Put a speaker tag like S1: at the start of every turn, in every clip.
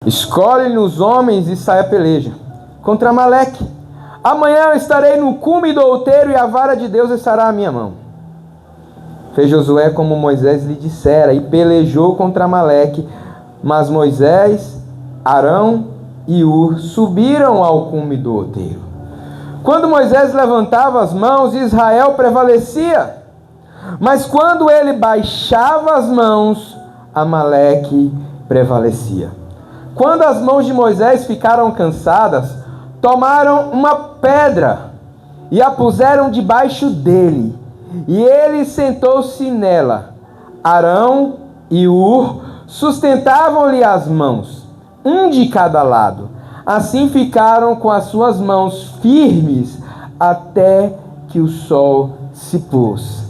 S1: Escolhe-lhe os homens e sai a peleja contra Amaleque. Amanhã eu estarei no cume do outeiro e a vara de Deus estará à minha mão. Fez Josué como Moisés lhe dissera e pelejou contra Amaleque. Mas Moisés, Arão e Hur subiram ao cume do outeiro. Quando Moisés levantava as mãos, Israel prevalecia. Mas quando ele baixava as mãos, Amaleque prevalecia. Quando as mãos de Moisés ficaram cansadas, tomaram uma pedra e a puseram debaixo dele, e ele sentou-se nela. Arão e Hur sustentavam-lhe as mãos, um de cada lado. Assim ficaram com as suas mãos firmes até que o sol se pôs.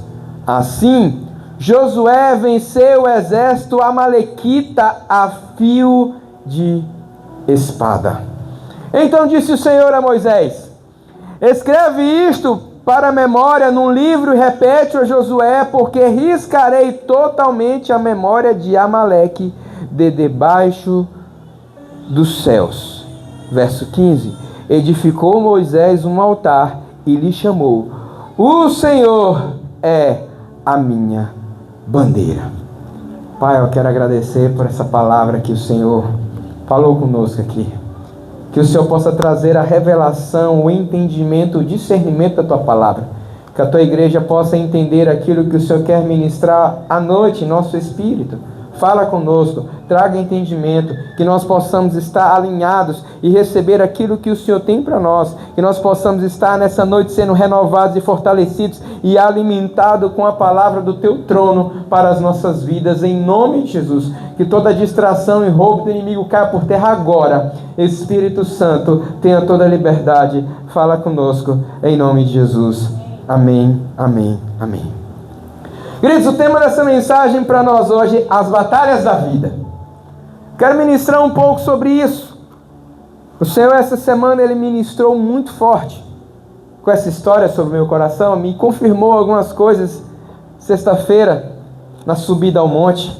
S1: Assim, Josué venceu o exército amalequita a fio de espada. Então disse o Senhor a Moisés: escreve isto para a memória num livro e repete a Josué, porque riscarei totalmente a memória de Amaleque de debaixo dos céus. Verso 15: edificou Moisés um altar e lhe chamou: o Senhor é a minha bandeira. Pai, eu quero agradecer por essa palavra que o Senhor falou conosco aqui. Que o Senhor possa trazer a revelação, o entendimento, o discernimento da Tua palavra. Que a Tua igreja possa entender aquilo que o Senhor quer ministrar à noite em nosso espírito. Fala conosco, traga entendimento, que nós possamos estar alinhados e receber aquilo que o Senhor tem para nós. Que nós possamos estar nessa noite sendo renovados e fortalecidos e alimentados com a palavra do Teu trono para as nossas vidas, em nome de Jesus. Que toda distração e roubo do inimigo caia por terra agora. Espírito Santo, tenha toda a liberdade. Fala conosco, em nome de Jesus. Amém, amém, amém. Queridos, o tema dessa mensagem para nós hoje: as batalhas da vida. Quero ministrar um pouco sobre isso. O Senhor, essa semana, Ele ministrou muito forte com essa história sobre o meu coração. Me confirmou algumas coisas sexta-feira, na subida ao monte.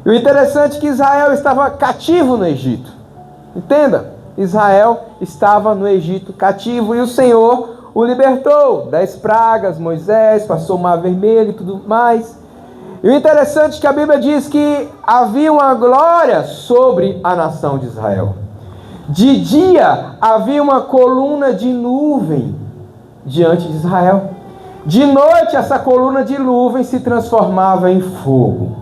S1: E o interessante é que Israel estava cativo no Egito. Entenda, Israel estava no Egito cativo e o Senhor o libertou. 10 pragas, Moisés passou o Mar Vermelho e tudo mais. E o interessante é que a Bíblia diz que havia uma glória sobre a nação de Israel. De dia havia uma coluna de nuvem diante de Israel. De noite essa coluna de nuvem se transformava em fogo.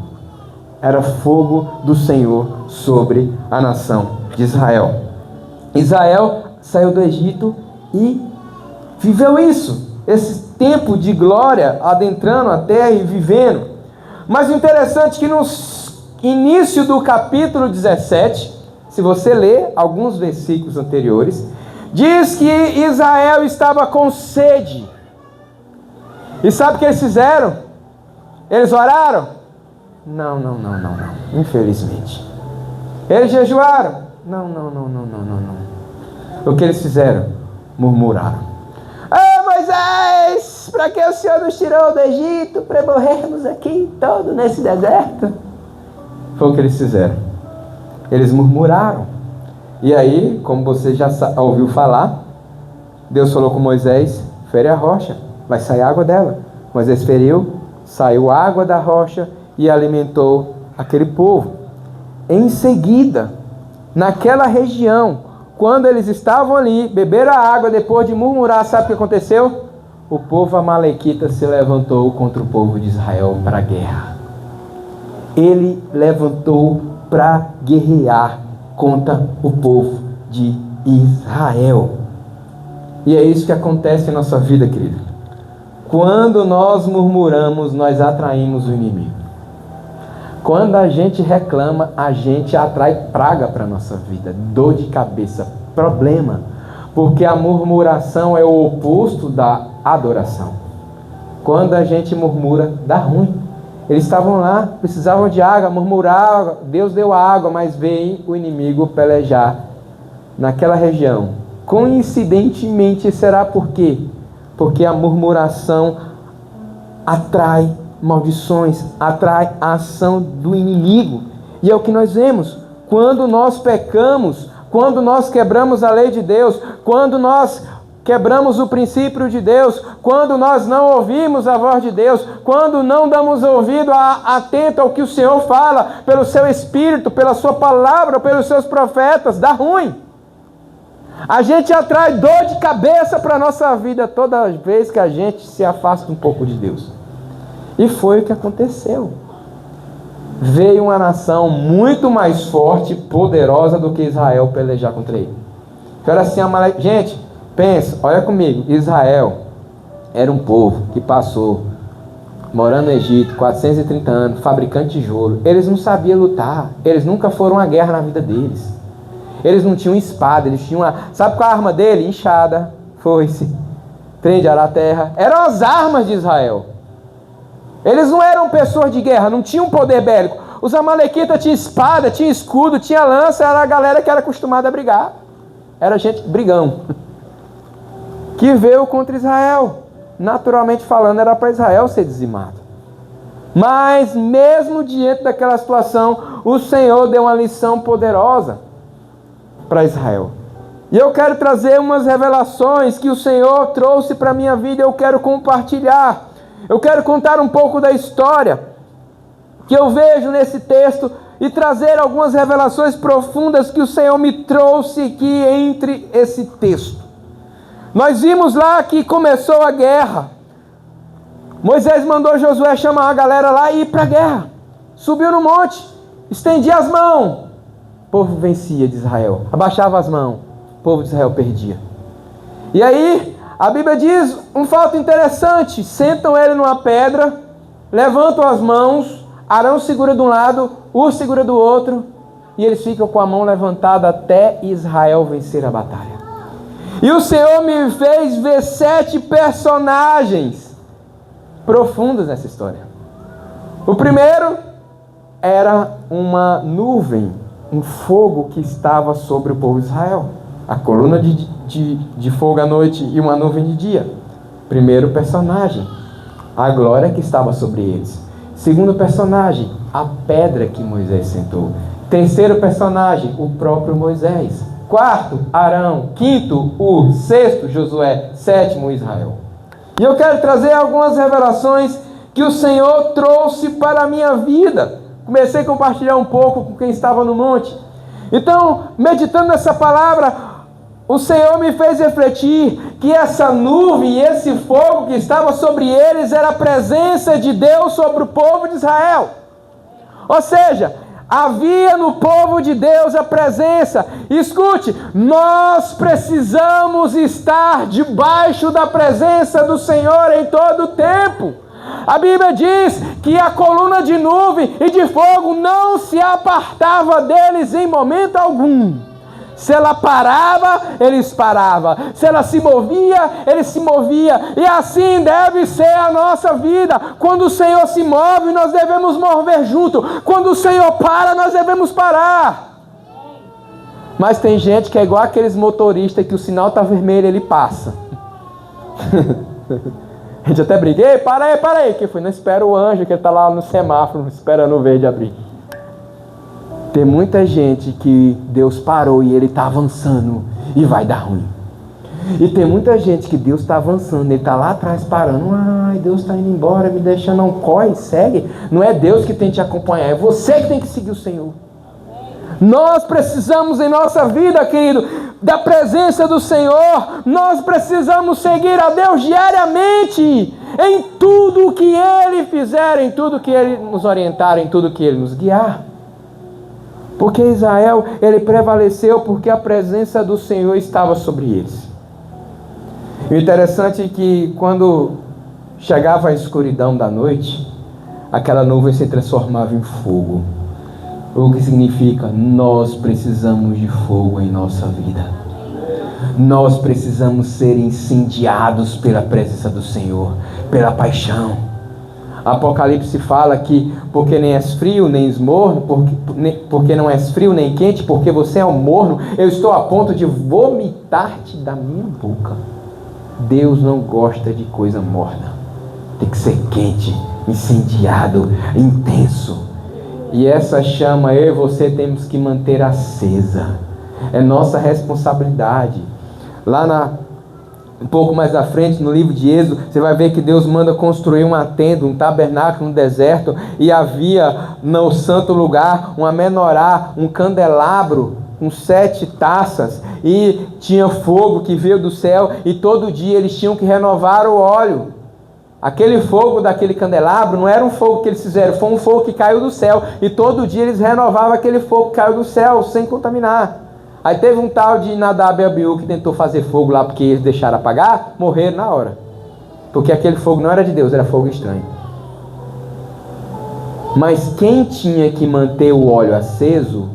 S1: Era fogo do Senhor sobre a nação de Israel. Israel saiu do Egito e viveu isso, esse tempo de glória, adentrando a terra e vivendo. Mas o interessante é que no início do capítulo 17, se você ler alguns versículos anteriores, diz que Israel estava com sede. E sabe o que eles fizeram? Eles oraram? Não. Infelizmente. Eles jejuaram? Não. O que eles fizeram? Murmuraram. Moisés, para que o Senhor nos tirou do Egito para morrermos aqui todo nesse deserto? Foi o que eles fizeram. Eles murmuraram. E aí, como você já ouviu falar, Deus falou com Moisés: fere a rocha, vai sair água dela. Moisés feriu, saiu água da rocha e alimentou aquele povo. Em seguida, naquela região, quando eles estavam ali, beberam a água, depois de murmurar, sabe o que aconteceu? O povo amalequita se levantou contra o povo de Israel para a guerra. Ele levantou para guerrear contra o povo de Israel. E é isso que acontece em nossa vida, querido. Quando nós murmuramos, nós atraímos o inimigo. Quando a gente reclama, a gente atrai praga para a nossa vida, dor de cabeça, problema, porque a murmuração é o oposto da adoração. Quando a gente murmura, dá ruim. Eles estavam lá, precisavam de água, murmuravam, Deus deu água, mas veio o inimigo pelejar naquela região. Coincidentemente, será por quê? Porque a murmuração atrai maldições, atrai a ação do inimigo. E é o que nós vemos. quando nós pecamos, quando nós quebramos a lei de Deus, quando nós quebramos o princípio de Deus, quando nós não ouvimos a voz de Deus, quando não damos ouvido atento ao que o Senhor fala, pelo seu Espírito, pela sua palavra, pelos seus profetas, dá ruim. A gente atrai dor de cabeça para a nossa vida toda vez que a gente se afasta um pouco de Deus. E foi o que aconteceu. Veio uma nação muito mais forte, poderosa do que Israel pelejar contra ele. Era assim, gente, pensa, olha comigo, Israel era um povo que passou morando no Egito 430 anos, fabricante de tijolo. Eles não sabiam lutar, eles nunca foram à guerra na vida deles. Eles não tinham espada, eles tinham sabe qual a arma dele? Enxada, foice, trem de arar a terra. Eram as armas de Israel. Eles não eram pessoas de guerra, não tinham poder bélico. Os amalequitas tinham espada, tinham escudo, tinha lança, era a galera que era acostumada a brigar. Era gente brigão. Que veio contra Israel. Naturalmente falando, era para Israel ser dizimado. Mas mesmo diante daquela situação, o Senhor deu uma lição poderosa para Israel. E eu quero trazer umas revelações que o Senhor trouxe para a minha vida, eu quero compartilhar. Eu quero contar um pouco da história que eu vejo nesse texto e trazer algumas revelações profundas que o Senhor me trouxe aqui entre esse texto. Nós vimos lá que começou a guerra. Moisés mandou Josué chamar a galera lá e ir para a guerra. Subiu no monte, estendia as mãos. O povo vencia de Israel. Abaixava as mãos, o povo de Israel perdia. E aí, a Bíblia diz um fato interessante. Sentam ele numa pedra, levantam as mãos, Arão segura de um lado, Hur segura do outro, e eles ficam com a mão levantada até Israel vencer a batalha. E o Senhor me fez ver 7 personagens profundos nessa história. O primeiro era uma nuvem, um fogo que estava sobre o povo de Israel. A coluna de fogo à noite e uma nuvem de dia. Primeiro personagem, a glória que estava sobre eles. Segundo personagem, a pedra que Moisés sentou. Terceiro personagem, o próprio Moisés. Quarto, Arão. Quinto, Hur. Sexto, Josué. Sétimo, Israel. E eu quero trazer algumas revelações que o Senhor trouxe para a minha vida. Comecei a compartilhar um pouco com quem estava no monte. Então, meditando nessa palavra, o Senhor me fez refletir que essa nuvem e esse fogo que estava sobre eles era a presença de Deus sobre o povo de Israel. Ou seja, havia no povo de Deus a presença. Escute, nós precisamos estar debaixo da presença do Senhor em todo o tempo. A Bíblia diz que a coluna de nuvem e de fogo não se apartava deles em momento algum. Se ela parava, eles paravam. Se ela se movia, eles se moviam. E assim deve ser a nossa vida. Quando o Senhor se move, nós devemos mover junto. Quando o Senhor para, nós devemos parar. Mas tem gente que é igual aqueles motoristas que o sinal está vermelho, ele passa. A gente até briga, ei, para aí, que foi, não espera o anjo que ele está lá no semáforo, esperando o verde abrir. Tem muita gente que Deus parou e ele está avançando e vai dar ruim. E tem muita gente que Deus está avançando, ele está lá atrás parando. Ai, Deus está indo embora, me deixa, não corre, segue. Não é Deus que tem que te acompanhar, é você que tem que seguir o Senhor. Nós precisamos em nossa vida, querido, da presença do Senhor. Nós precisamos seguir a Deus diariamente, em tudo o que Ele fizer, em tudo que Ele nos orientar, em tudo que Ele nos guiar. Porque Israel, ele prevaleceu porque a presença do Senhor estava sobre eles. O interessante é que quando chegava a escuridão da noite, aquela nuvem se transformava em fogo. O que significa, nós precisamos de fogo em nossa vida. Nós precisamos ser incendiados pela presença do Senhor, pela paixão. Apocalipse fala que porque nem és frio nem és morno, porque não és frio nem quente, porque você é um morno, eu estou a ponto de vomitar-te da minha boca. Deus não gosta de coisa morna. Tem que ser quente, incendiado, intenso. E essa chama eu e você temos que manter acesa. É nossa responsabilidade. Um pouco mais à frente, no livro de Êxodo, você vai ver que Deus manda construir uma tenda, um tabernáculo no deserto, e havia no santo lugar uma menorá, um candelabro com 7 taças, e tinha fogo que veio do céu, e todo dia eles tinham que renovar o óleo. Aquele fogo daquele candelabro não era um fogo que eles fizeram, foi um fogo que caiu do céu, e todo dia eles renovavam aquele fogo que caiu do céu, sem contaminar. Aí teve um tal de Nadab e Abiú que tentou fazer fogo lá porque eles deixaram apagar, morreram na hora. Porque aquele fogo não era de Deus, era fogo estranho. Mas quem tinha que manter o óleo aceso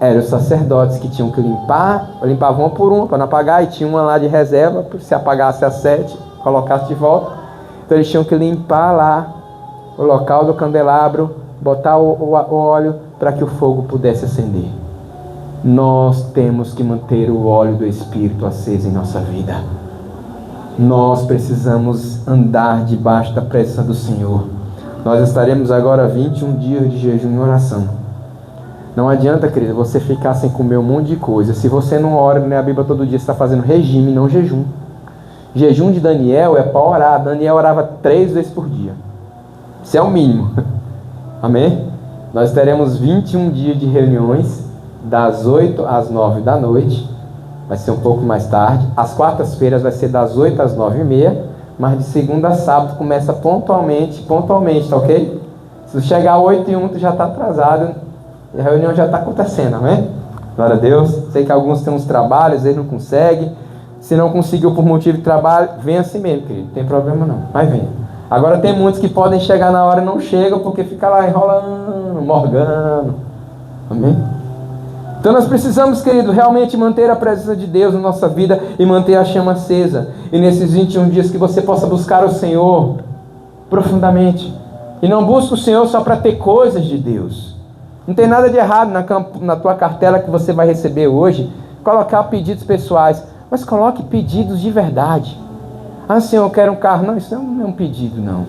S1: eram os sacerdotes, que tinham que limpavam uma por uma para não apagar, e tinha uma lá de reserva, se apagasse às 7, colocasse de volta. Então eles tinham que limpar lá o local do candelabro, botar o óleo para que o fogo pudesse acender. Nós temos que manter o óleo do Espírito aceso em nossa vida. Nós precisamos andar debaixo da presença do Senhor. Nós estaremos agora 21 dias de jejum e oração. Não adianta, querido, você ficar sem comer um monte de coisa. Se você não ora na Bíblia todo dia, você está fazendo regime, não jejum. Jejum de Daniel é para orar. Daniel orava 3 vezes por dia. Isso é o mínimo. Amém? Nós teremos 21 dias de reuniões, das 8 às 9 da noite. Vai ser um pouco mais tarde. As quartas-feiras vai ser das 8 às 9h30. Mas de segunda a sábado começa pontualmente, tá ok? Se chegar às 8h01, tu já está atrasado. E a reunião já está acontecendo, amém? Glória a Deus. Sei que alguns têm uns trabalhos, eles não conseguem. Se não conseguiu por motivo de trabalho, vem assim mesmo, querido. Não tem problema não, mas vem. Agora tem muitos que podem chegar na hora e não chegam, porque fica lá enrolando, morgando. Amém? Então nós precisamos, querido, realmente manter a presença de Deus na nossa vida e manter a chama acesa. E nesses 21 dias que você possa buscar o Senhor profundamente. E não busque o Senhor só para ter coisas de Deus. Não tem nada de errado na tua cartela que você vai receber hoje, colocar pedidos pessoais. Mas coloque pedidos de verdade. Ah, Senhor, eu quero um carro. Não, isso não é um pedido, não.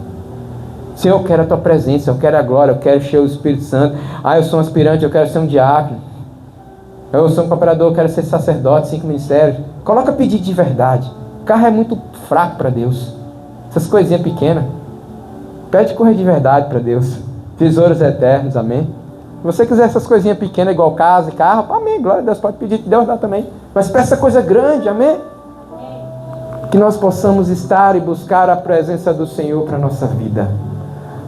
S1: Senhor, eu quero a tua presença, eu quero a glória, eu quero cheio do Espírito Santo. Ah, eu sou um aspirante, eu quero ser um diácono. Eu sou um cooperador, eu quero ser sacerdote, 5 ministérios. Coloca pedido de verdade. O carro é muito fraco para Deus. Essas coisinhas pequenas. Pede correr de verdade para Deus. Tesouros eternos, amém? Se você quiser essas coisinhas pequenas, igual casa e carro, amém, glória a Deus, pode pedir que Deus dá também. Mas peça coisa grande, amém? Que nós possamos estar e buscar a presença do Senhor para a nossa vida.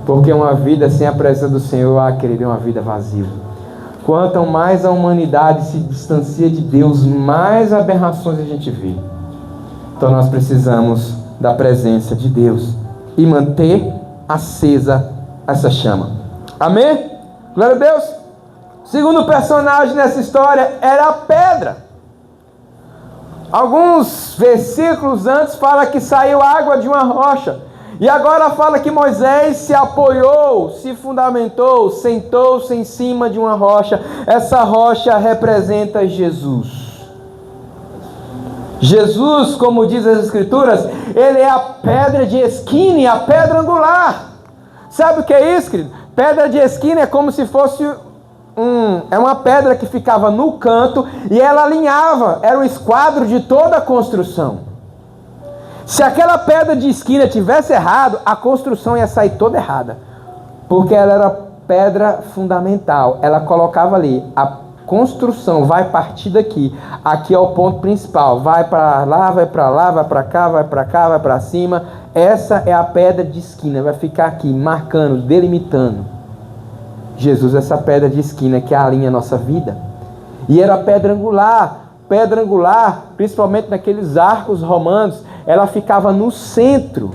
S1: Porque uma vida sem a presença do Senhor, querido, é uma vida vazia. Quanto mais a humanidade se distancia de Deus, mais aberrações a gente vê. Então nós precisamos da presença de Deus e manter acesa essa chama. Amém? Glória a Deus. O segundo personagem nessa história era a pedra. Alguns versículos antes fala que saiu água de uma rocha. E agora fala que Moisés se apoiou, se fundamentou, sentou-se em cima de uma rocha. Essa rocha representa Jesus. Jesus, como diz as Escrituras, ele é a pedra de esquina e a pedra angular. Sabe o que é isso, querido? Pedra de esquina é como se fosse é uma pedra que ficava no canto e ela alinhava, era o esquadro de toda a construção. Se aquela pedra de esquina tivesse errado, a construção ia sair toda errada, porque ela era pedra fundamental. Ela colocava ali, a construção vai partir daqui, aqui é o ponto principal, vai para lá, vai para lá, vai para cá, vai para cá, vai para cima. Essa é a pedra de esquina, vai ficar aqui marcando, delimitando. Jesus é essa pedra de esquina que alinha a nossa vida. E era a pedra angular, principalmente naqueles arcos romanos, ela ficava no centro.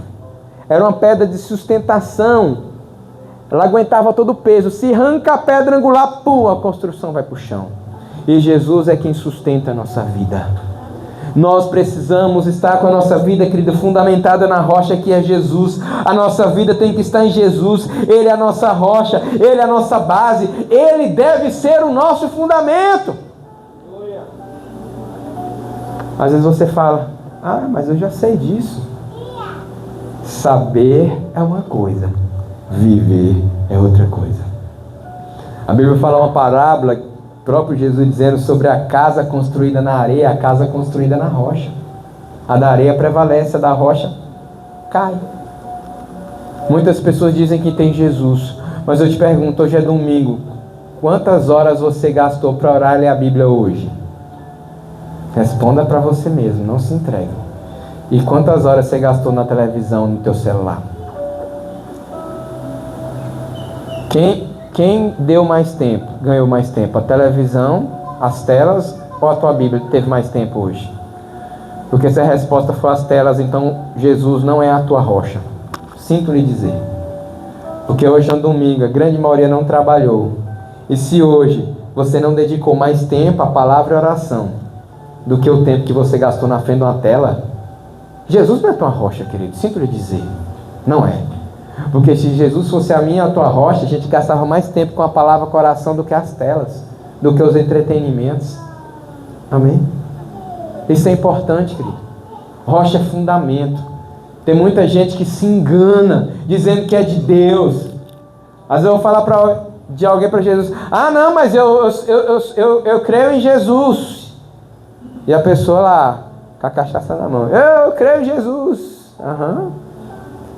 S1: Era uma pedra de sustentação. Ela aguentava todo o peso. Se arranca a pedra angular, pum, a construção vai para o chão. E Jesus é quem sustenta a nossa vida. Nós precisamos estar com a nossa vida, querida, fundamentada na rocha que é Jesus. A nossa vida tem que estar em Jesus. Ele é a nossa rocha, Ele é a nossa base. Ele deve ser o nosso fundamento. Às vezes você fala, mas eu já sei disso. Saber é uma coisa, viver é outra coisa. A Bíblia fala uma parábola, o próprio Jesus dizendo sobre a casa construída na areia, a casa construída na rocha. A da areia prevalece, a da rocha cai. Muitas pessoas dizem que tem Jesus, mas eu te pergunto, hoje é domingo, quantas horas você gastou para orar e ler a Bíblia hoje? Responda para você mesmo, não se entregue. E quantas horas você gastou na televisão, no teu celular? Quem deu mais tempo, ganhou mais tempo? A televisão, as telas ou a tua Bíblia que teve mais tempo hoje? Porque se a resposta for as telas, então Jesus não é a tua rocha. Sinto lhe dizer. Porque hoje é um domingo, a grande maioria não trabalhou. E se hoje você não dedicou mais tempo à palavra e oração do que o tempo que você gastou na frente de uma tela, Jesus não é tua rocha, querido. Sinto lhe dizer. Não é. Porque se Jesus fosse a minha e a tua rocha, a gente gastava mais tempo com a palavra e com a oração do que as telas, do que os entretenimentos. Amém? Isso é importante, querido. Rocha é fundamento. Tem muita gente que se engana, dizendo que é de Deus. Às vezes eu vou falar de alguém para Jesus: ah, não, mas eu creio em Jesus. E a pessoa lá, com a cachaça na mão: eu creio em Jesus.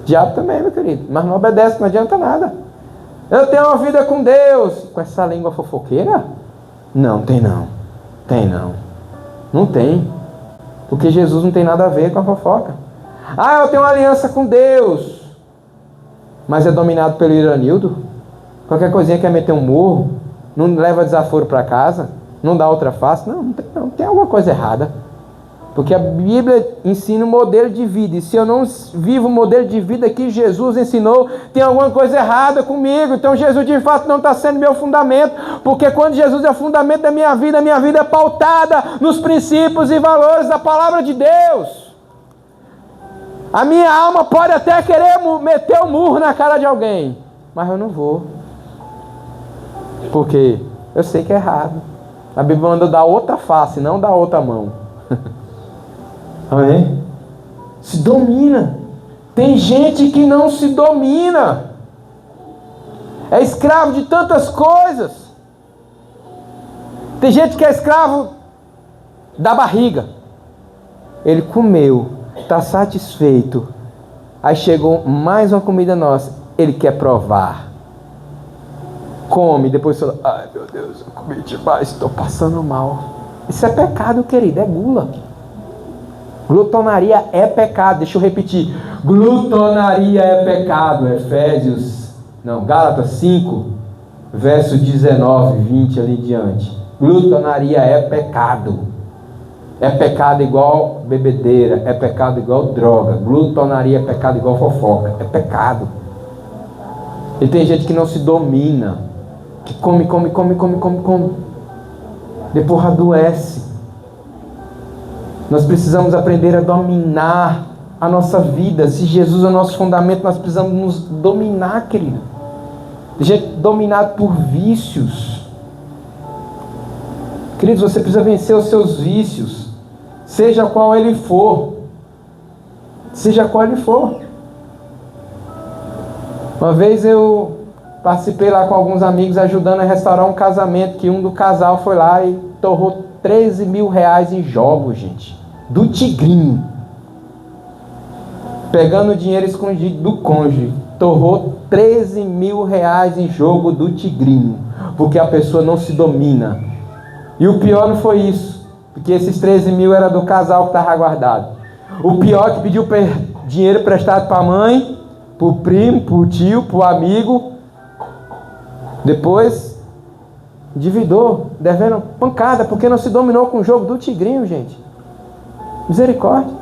S1: Diabo também, meu querido. Mas não obedece, não adianta nada. Eu tenho uma vida com Deus. Com essa língua fofoqueira? Não, tem não. Tem não. Não tem. Porque Jesus não tem nada a ver com a fofoca. Ah, eu tenho uma aliança com Deus. Mas é dominado pelo Iranildo? Qualquer coisinha quer meter um murro? Não leva desaforo para casa? Não dá outra face? Não, tem alguma coisa errada. Porque a Bíblia ensina um modelo de vida. E se eu não vivo o modelo de vida que Jesus ensinou, tem alguma coisa errada comigo. Então Jesus de fato não está sendo meu fundamento. Porque quando Jesus é o fundamento da minha vida é pautada nos princípios e valores da palavra de Deus. A minha alma pode até querer meter o murro na cara de alguém, mas eu não vou. Porque eu sei que é errado. A Bíblia manda dar outra face, não dar outra mão. Amém? Se domina. Tem gente que não se domina. É escravo de tantas coisas. Tem gente que é escravo da barriga. Ele comeu, está satisfeito. Aí chegou mais uma comida nossa. Ele quer provar. Come, depois fala: ai meu Deus, eu comi demais, estou passando mal. Isso é pecado, querido, é gula. Glutonaria é pecado. Deixa eu repetir: glutonaria é pecado. Gálatas 5, verso 19, 20 ali diante. Glutonaria é pecado. É pecado igual bebedeira, é pecado igual droga. Glutonaria é pecado igual fofoca. É pecado. E tem gente que não se domina, que come. Depois adoece. Nós precisamos aprender a dominar a nossa vida. Se Jesus é o nosso fundamento, nós precisamos nos dominar, querido. Gente dominado por vícios. Queridos, você precisa vencer os seus vícios, seja qual ele for. Seja qual ele for. Uma vez eu participei lá com alguns amigos ajudando a restaurar um casamento, que um do casal foi lá e torrou 13 mil reais em jogos, gente. Do tigrinho. Pegando o dinheiro escondido do cônjuge. Torrou 13 mil reais em jogo do tigrinho. Porque a pessoa não se domina. E o pior não foi isso. Porque esses 13 mil era do casal que estava guardado. O pior é que pediu dinheiro emprestado para a mãe, para o primo, para o tio, para o amigo. Depois endividou, devendo pancada, porque não se dominou com o jogo do tigrinho, gente. Misericórdia.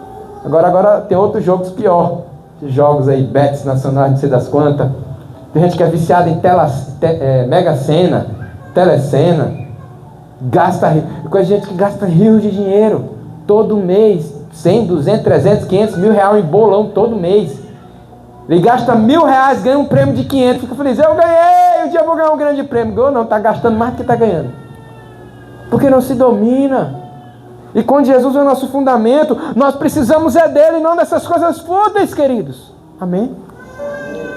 S1: Agora tem outros jogos pior. Jogos aí, bets nacionais, não sei das quantas. Tem gente que é viciada em Mega Sena, Telecena. Coisa de gente que gasta rios de dinheiro todo mês. 100, 200, 300, 500 mil reais em bolão todo mês. Ele gasta 1.000 reais, ganha um prêmio de 500. Fica feliz: eu ganhei, um dia eu vou ganhar um grande prêmio. Ganhou não, está gastando mais do que está ganhando. Porque não se domina. E quando Jesus é o nosso fundamento, nós precisamos dele, não dessas coisas fúteis, queridos. Amém?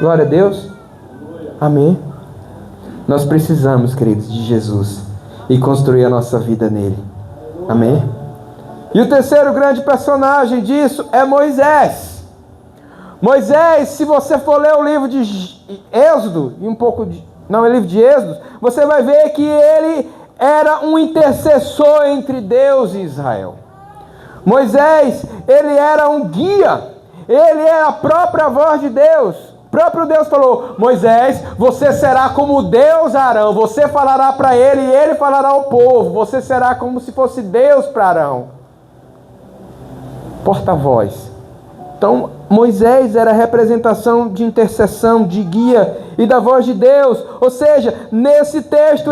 S1: Glória a Deus. Amém. Nós precisamos, queridos, de Jesus e construir a nossa vida nele. Amém? E o terceiro grande personagem disso é Moisés. Moisés, se você for ler o livro de Êxodo, e o livro de Êxodo, você vai ver que ele era um intercessor entre Deus e Israel. Moisés, ele era um guia, ele é a própria voz de Deus. O próprio Deus falou: Moisés, você será como Deus Arão, você falará para ele e ele falará ao povo, você será como se fosse Deus para Arão. Porta-voz. Então, Moisés era a representação de intercessão, de guia e da voz de Deus. Ou seja, nesse texto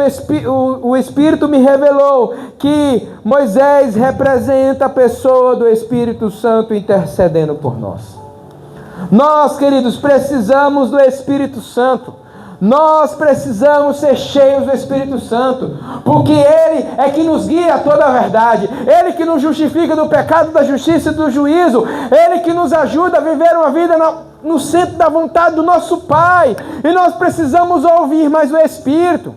S1: o Espírito me revelou que Moisés representa a pessoa do Espírito Santo intercedendo por nós. Nós, queridos, precisamos do Espírito Santo. Nós precisamos ser cheios do Espírito Santo, porque Ele é que nos guia a toda a verdade, Ele que nos justifica do pecado, da justiça e do juízo, Ele que nos ajuda a viver uma vida no centro da vontade do nosso Pai, e nós precisamos ouvir mais o Espírito.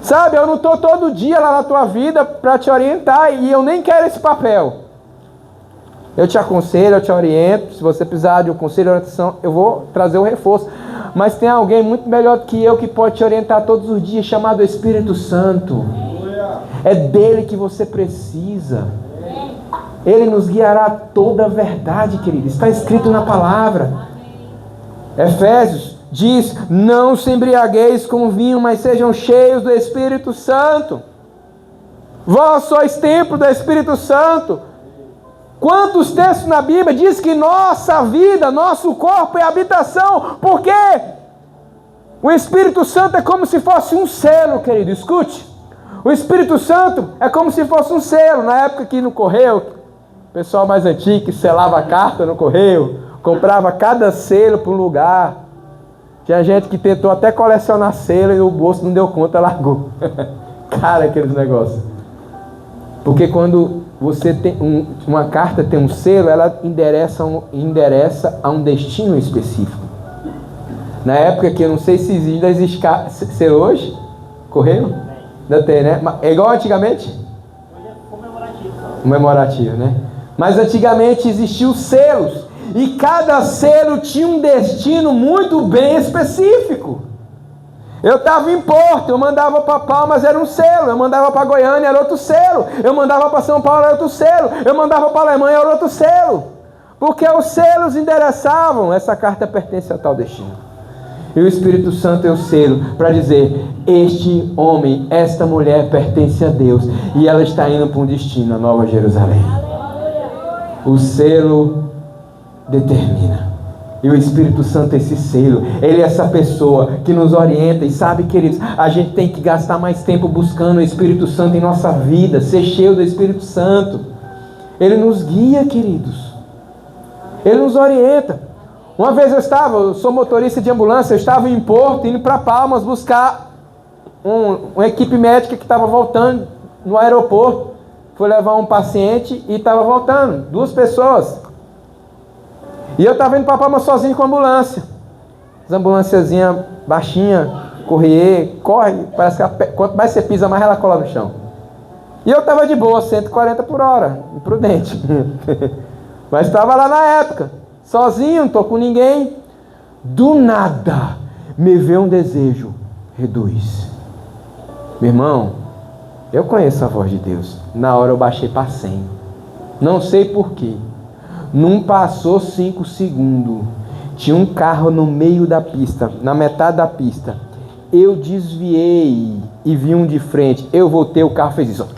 S1: Sabe, eu não estou todo dia lá na tua vida para te orientar, e eu nem quero esse papel. Eu te aconselho, eu te oriento, se você precisar de um conselho de orientação, eu vou trazer o reforço. Mas tem alguém muito melhor do que eu que pode te orientar todos os dias, chamado Espírito Santo. É dele que você precisa. Ele nos guiará a toda a verdade, querido. Está escrito na palavra. Efésios diz: não se embriagueis com vinho, mas sejam cheios do Espírito Santo. Vós sois templo do Espírito Santo. Quantos textos na Bíblia diz que nossa vida, nosso corpo é habitação? Porque o Espírito Santo é como se fosse um selo, querido. Escute. O Espírito Santo é como se fosse um selo. Na época que no correio, o pessoal mais antigo que selava a carta no correio, comprava cada selo para um lugar. Tinha gente que tentou até colecionar selo e o bolso não deu conta, largou. Cara, aqueles negócios. Porque quando você tem uma carta tem um selo, ela endereça a um destino específico. Na época que eu não sei se ainda existe selo hoje, correio? Ainda tem, né? É igual antigamente?
S2: Hoje é comemorativo.
S1: Comemorativo, né? Mas antigamente existiam selos, e cada selo tinha um destino muito bem específico. Eu estava em Porto, eu mandava para Palmas, era um selo. Eu mandava para Goiânia, era outro selo. Eu mandava para São Paulo, era outro selo. Eu mandava para a Alemanha, era outro selo. Porque os selos endereçavam: essa carta pertence a tal destino. E o Espírito Santo é o selo para dizer: este homem, esta mulher pertence a Deus, e ela está indo para um destino, a Nova Jerusalém. O selo determina. E o Espírito Santo é esse selo. Ele é essa pessoa que nos orienta. E sabe, queridos, a gente tem que gastar mais tempo buscando o Espírito Santo em nossa vida, ser cheio do Espírito Santo. Ele nos guia, queridos. Ele nos orienta. Uma vez eu sou motorista de ambulância, eu estava em Porto, indo para Palmas buscar uma equipe médica que estava voltando no aeroporto. Fui levar um paciente e estava voltando, 2 pessoas. E eu estava indo para Palmas sozinho com a ambulância. As ambulânciazinhas baixinhas, corre, parece que quanto mais você pisa, mais ela cola no chão. E eu estava de boa, 140 por hora, imprudente. Mas estava lá na época, sozinho, não estou com ninguém. Do nada, me veio um desejo: reduz. Meu irmão, eu conheço a voz de Deus. Na hora eu baixei para 100. Não sei porquê. Não passou 5 segundos. Tinha um carro no meio da pista, na metade da pista. Eu desviei e vi um de frente. Eu voltei, o carro fez isso.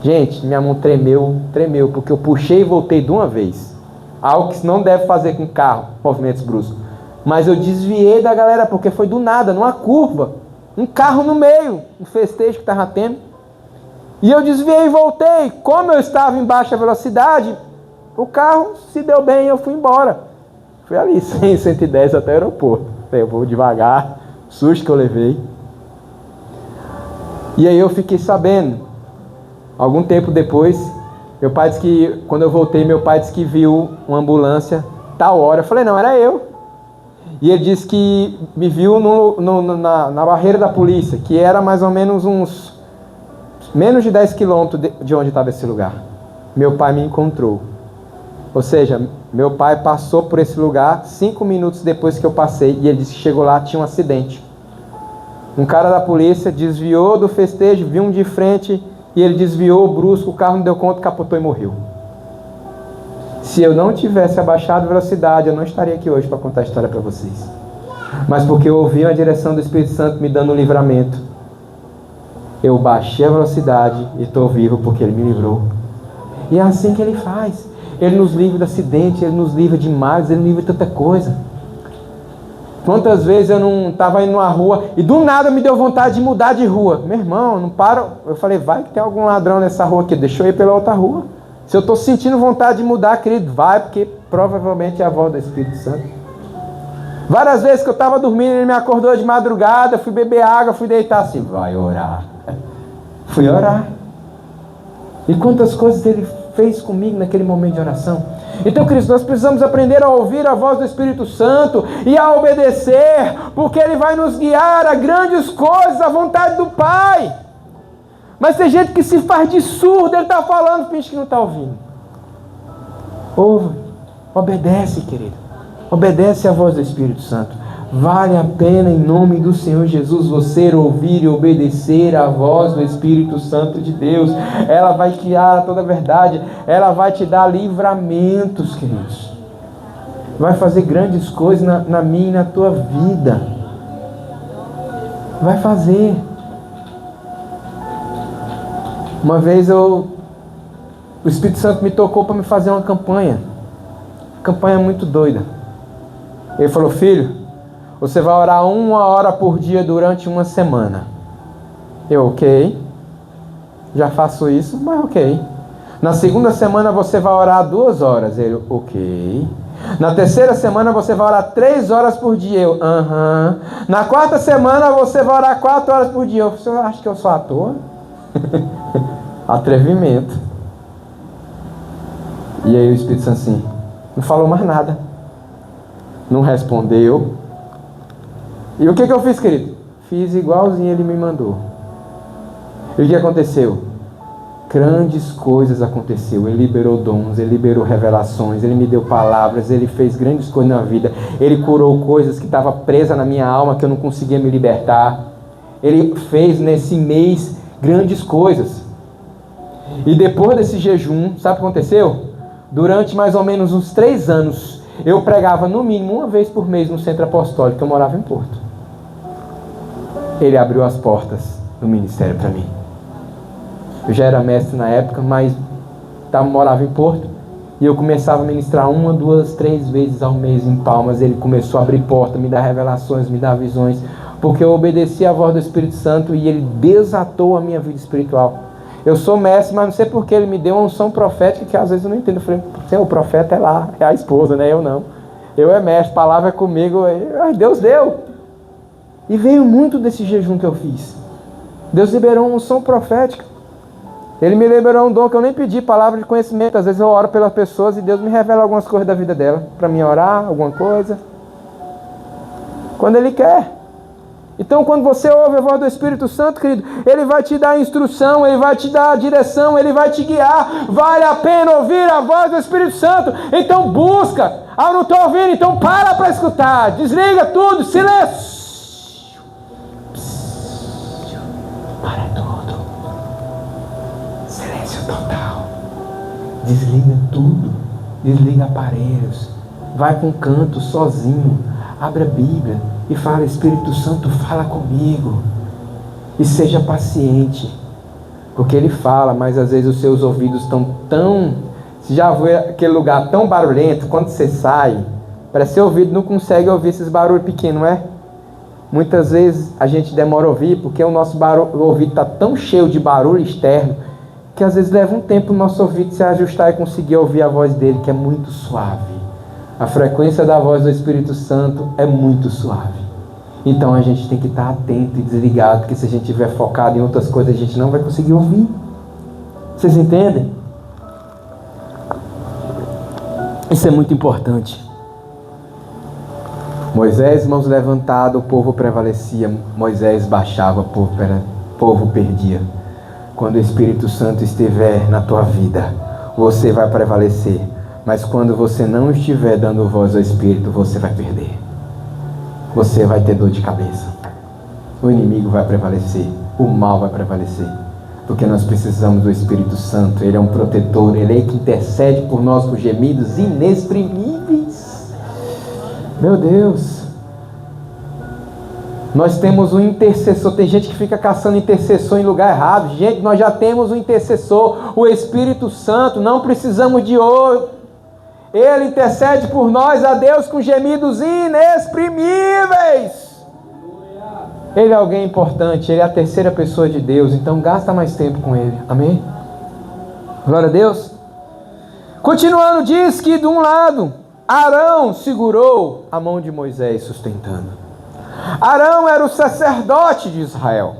S1: Gente, minha mão tremeu, porque eu puxei e voltei de uma vez. Algo que não deve fazer com carro, movimentos bruscos. Mas eu desviei da galera, porque foi do nada, numa curva. Um carro no meio, um festejo que estava tendo. E eu desviei e voltei. Como eu estava em baixa velocidade, o carro se deu bem e eu fui embora. Fui ali, 100, 110 até o aeroporto. Eu vou devagar, susto que eu levei. E aí eu fiquei sabendo, algum tempo depois, meu pai disse que, quando eu voltei, meu pai disse que viu uma ambulância tal hora. Eu falei: não, era eu. E ele disse que me viu na barreira da polícia, que era mais ou menos menos de 10 quilômetros de onde estava esse lugar. Meu pai me encontrou. Ou seja, meu pai passou por esse lugar 5 minutos depois que eu passei. E ele disse que chegou lá, tinha um acidente. Um cara da polícia desviou do festejo, viu um de frente, e ele desviou brusco, o carro não deu conta, capotou e morreu. Se eu não tivesse abaixado a velocidade, eu não estaria aqui hoje para contar a história para vocês. Mas porque eu ouvi a direção do Espírito Santo me dando um livramento, eu baixei a velocidade e estou vivo porque Ele me livrou. E é assim que Ele faz. Ele nos livra de acidente, Ele nos livra de males, Ele nos livra de tanta coisa. Quantas vezes eu não estava indo numa rua e do nada me deu vontade de mudar de rua. Meu irmão, não paro. Eu falei, vai que tem algum ladrão nessa rua aqui, deixa eu ir pela outra rua. Se eu estou sentindo vontade de mudar, querido, vai, porque provavelmente é a voz do Espírito Santo. Várias vezes que eu estava dormindo, ele me acordou de madrugada, fui beber água, fui deitar assim, vai orar. Fui orar. E quantas coisas ele fez comigo naquele momento de oração. Então, queridos, nós precisamos aprender a ouvir a voz do Espírito Santo e a obedecer, porque ele vai nos guiar a grandes coisas, à vontade do Pai. Mas tem gente que se faz de surdo, ele está falando, finge que não está ouvindo. Ouve, obedece, querido. Obedece à voz do Espírito Santo. Vale a pena, em nome do Senhor Jesus, você ouvir e obedecer à voz do Espírito Santo de Deus. Ela vai criar toda a verdade. Ela vai te dar livramentos, queridos. Vai fazer grandes coisas na minha e na tua vida. Vai fazer. Uma vez o Espírito Santo me tocou para me fazer uma campanha. Campanha muito doida. Ele falou, filho, você vai orar 1 hora por dia durante uma semana. Eu, ok. Já faço isso, mas ok. Na segunda semana você vai orar 2 horas. Ele, ok. Na terceira semana você vai orar 3 horas por dia. Eu, aham. Na quarta semana você vai orar 4 horas por dia. Você acha que eu sou à toa? Atrevimento. E aí o Espírito Santo assim, não falou mais nada, não respondeu. E o que eu fiz, querido? Fiz igualzinho ele me mandou. E o que aconteceu? Grandes coisas aconteceu. Ele liberou dons, ele liberou revelações, ele me deu palavras, ele fez grandes coisas na vida. Ele curou coisas que estavam presas na minha alma, que eu não conseguia me libertar. Ele fez nesse mês grandes coisas. E depois desse jejum, sabe o que aconteceu? Durante mais ou menos uns 3 anos, eu pregava no mínimo 1 vez por mês no centro apostólico, que eu morava em Porto. Ele abriu as portas do ministério para mim. Eu já era mestre na época, mas morava em Porto. E eu começava a ministrar 1, 2, 3 vezes ao mês em Palmas. Ele começou a abrir porta, me dar revelações, me dar visões. Porque eu obedeci a voz do Espírito Santo e ele desatou a minha vida espiritual. Eu sou mestre, mas não sei porque ele me deu uma unção profética que às vezes eu não entendo. Eu falei, o profeta é lá, é a esposa, né? Eu não. Eu é mestre, palavra é comigo. Deus deu. E veio muito desse jejum que eu fiz. Deus liberou uma unção profética. Ele me liberou um dom que eu nem pedi, palavra de conhecimento. Às vezes eu oro pelas pessoas e Deus me revela algumas coisas da vida dela. Para mim orar, alguma coisa. Quando Ele quer. Então, quando você ouve a voz do Espírito Santo, querido, Ele vai te dar instrução, Ele vai te dar direção, Ele vai te guiar. Vale a pena ouvir a voz do Espírito Santo. Então busca. Ah, não estou ouvindo, então para escutar. Desliga tudo, silêncio. Para tudo. Silêncio total. Desliga tudo. Desliga aparelhos. Vai com canto sozinho. Abre a Bíblia e fala, Espírito Santo, fala comigo. E seja paciente. Porque Ele fala, mas às vezes os seus ouvidos estão tão... Você já viu aquele lugar tão barulhento, quando você sai, parece que seu ouvido não consegue ouvir esses barulhos pequenos, não é? Muitas vezes a gente demora a ouvir, porque o nosso ouvido está tão cheio de barulho externo, que às vezes leva um tempo o nosso ouvido se ajustar e conseguir ouvir a voz dele, que é muito suave. A frequência da voz do Espírito Santo é muito suave. Então a gente tem que estar atento e desligado, porque se a gente estiver focado em outras coisas, a gente não vai conseguir ouvir. Vocês entendem? Isso é muito importante. Moisés, mãos levantadas, o povo prevalecia. Moisés baixava, o povo perdia. Quando o Espírito Santo estiver na tua vida, você vai prevalecer. Mas quando você não estiver dando voz ao Espírito, você vai perder. Você vai ter dor de cabeça. O inimigo vai prevalecer. O mal vai prevalecer. Porque nós precisamos do Espírito Santo. Ele é um protetor. Ele é que intercede por nós com gemidos inexprimíveis. Meu Deus. Nós temos um intercessor. Tem gente que fica caçando intercessor em lugar errado. Gente, nós já temos um intercessor. O Espírito Santo. Não precisamos de outro. Ele intercede por nós a Deus com gemidos inexprimíveis. Ele é alguém importante. Ele é a terceira pessoa de Deus. Então gasta mais tempo com Ele. Amém? Glória a Deus. Continuando, diz que de um lado Arão segurou a mão de Moisés sustentando. Arão era o sacerdote de Israel.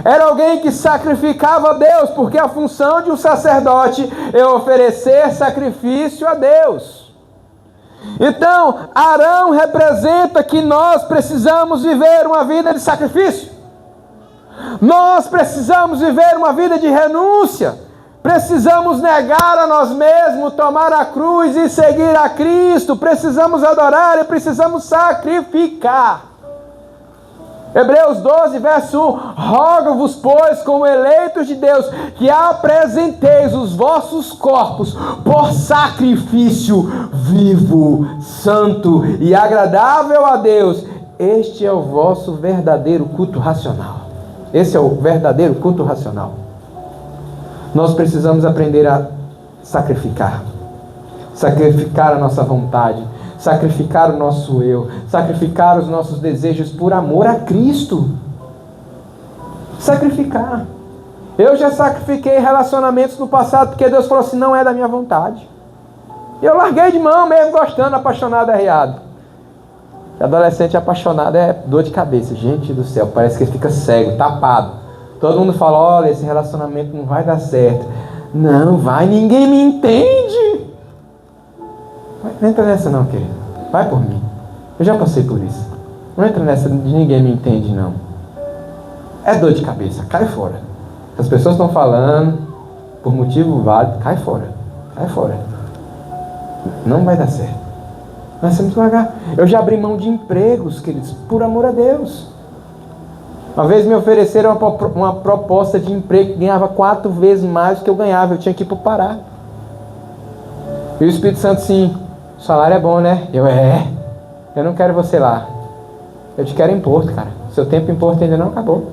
S1: Era alguém que sacrificava a Deus, porque a função de um sacerdote é oferecer sacrifício a Deus. Então, Arão representa que nós precisamos viver uma vida de sacrifício. Nós precisamos viver uma vida de renúncia. Precisamos negar a nós mesmos, tomar a cruz e seguir a Cristo. Precisamos adorar e precisamos sacrificar. Hebreus 12, verso 1: rogo-vos, pois, como eleitos de Deus, que apresenteis os vossos corpos por sacrifício vivo, santo e agradável a Deus. Este é o vosso verdadeiro culto racional. Esse é o verdadeiro culto racional. Nós precisamos aprender a sacrificar. Sacrificar a nossa vontade. Sacrificar o nosso eu, sacrificar os nossos desejos por amor a Cristo. Sacrificar. Eu já sacrifiquei relacionamentos no passado, porque Deus falou assim, não é da minha vontade. Eu larguei de mão mesmo gostando, apaixonado, arreado. Adolescente apaixonado é dor de cabeça. Gente do céu, parece que ele fica cego, tapado. Todo mundo fala, olha, esse relacionamento não vai dar certo. Não vai, ninguém me entende. Não entra nessa não, querido. Vai por mim. Eu já passei por isso. Não entra nessa de ninguém me entende, não. É dor de cabeça. Cai fora. As pessoas estão falando por motivo válido. Cai fora. Cai fora. Não vai dar certo. Nós temos que largar. Eu já abri mão de empregos, queridos, por amor a Deus. Uma vez me ofereceram uma proposta de emprego que ganhava 4 vezes mais do que eu ganhava. Eu tinha que ir para o Pará. E o Espírito Santo, sim, o salário é bom, né? Eu não quero você lá. Eu te quero em Porto, cara. Seu tempo em Porto ainda não acabou.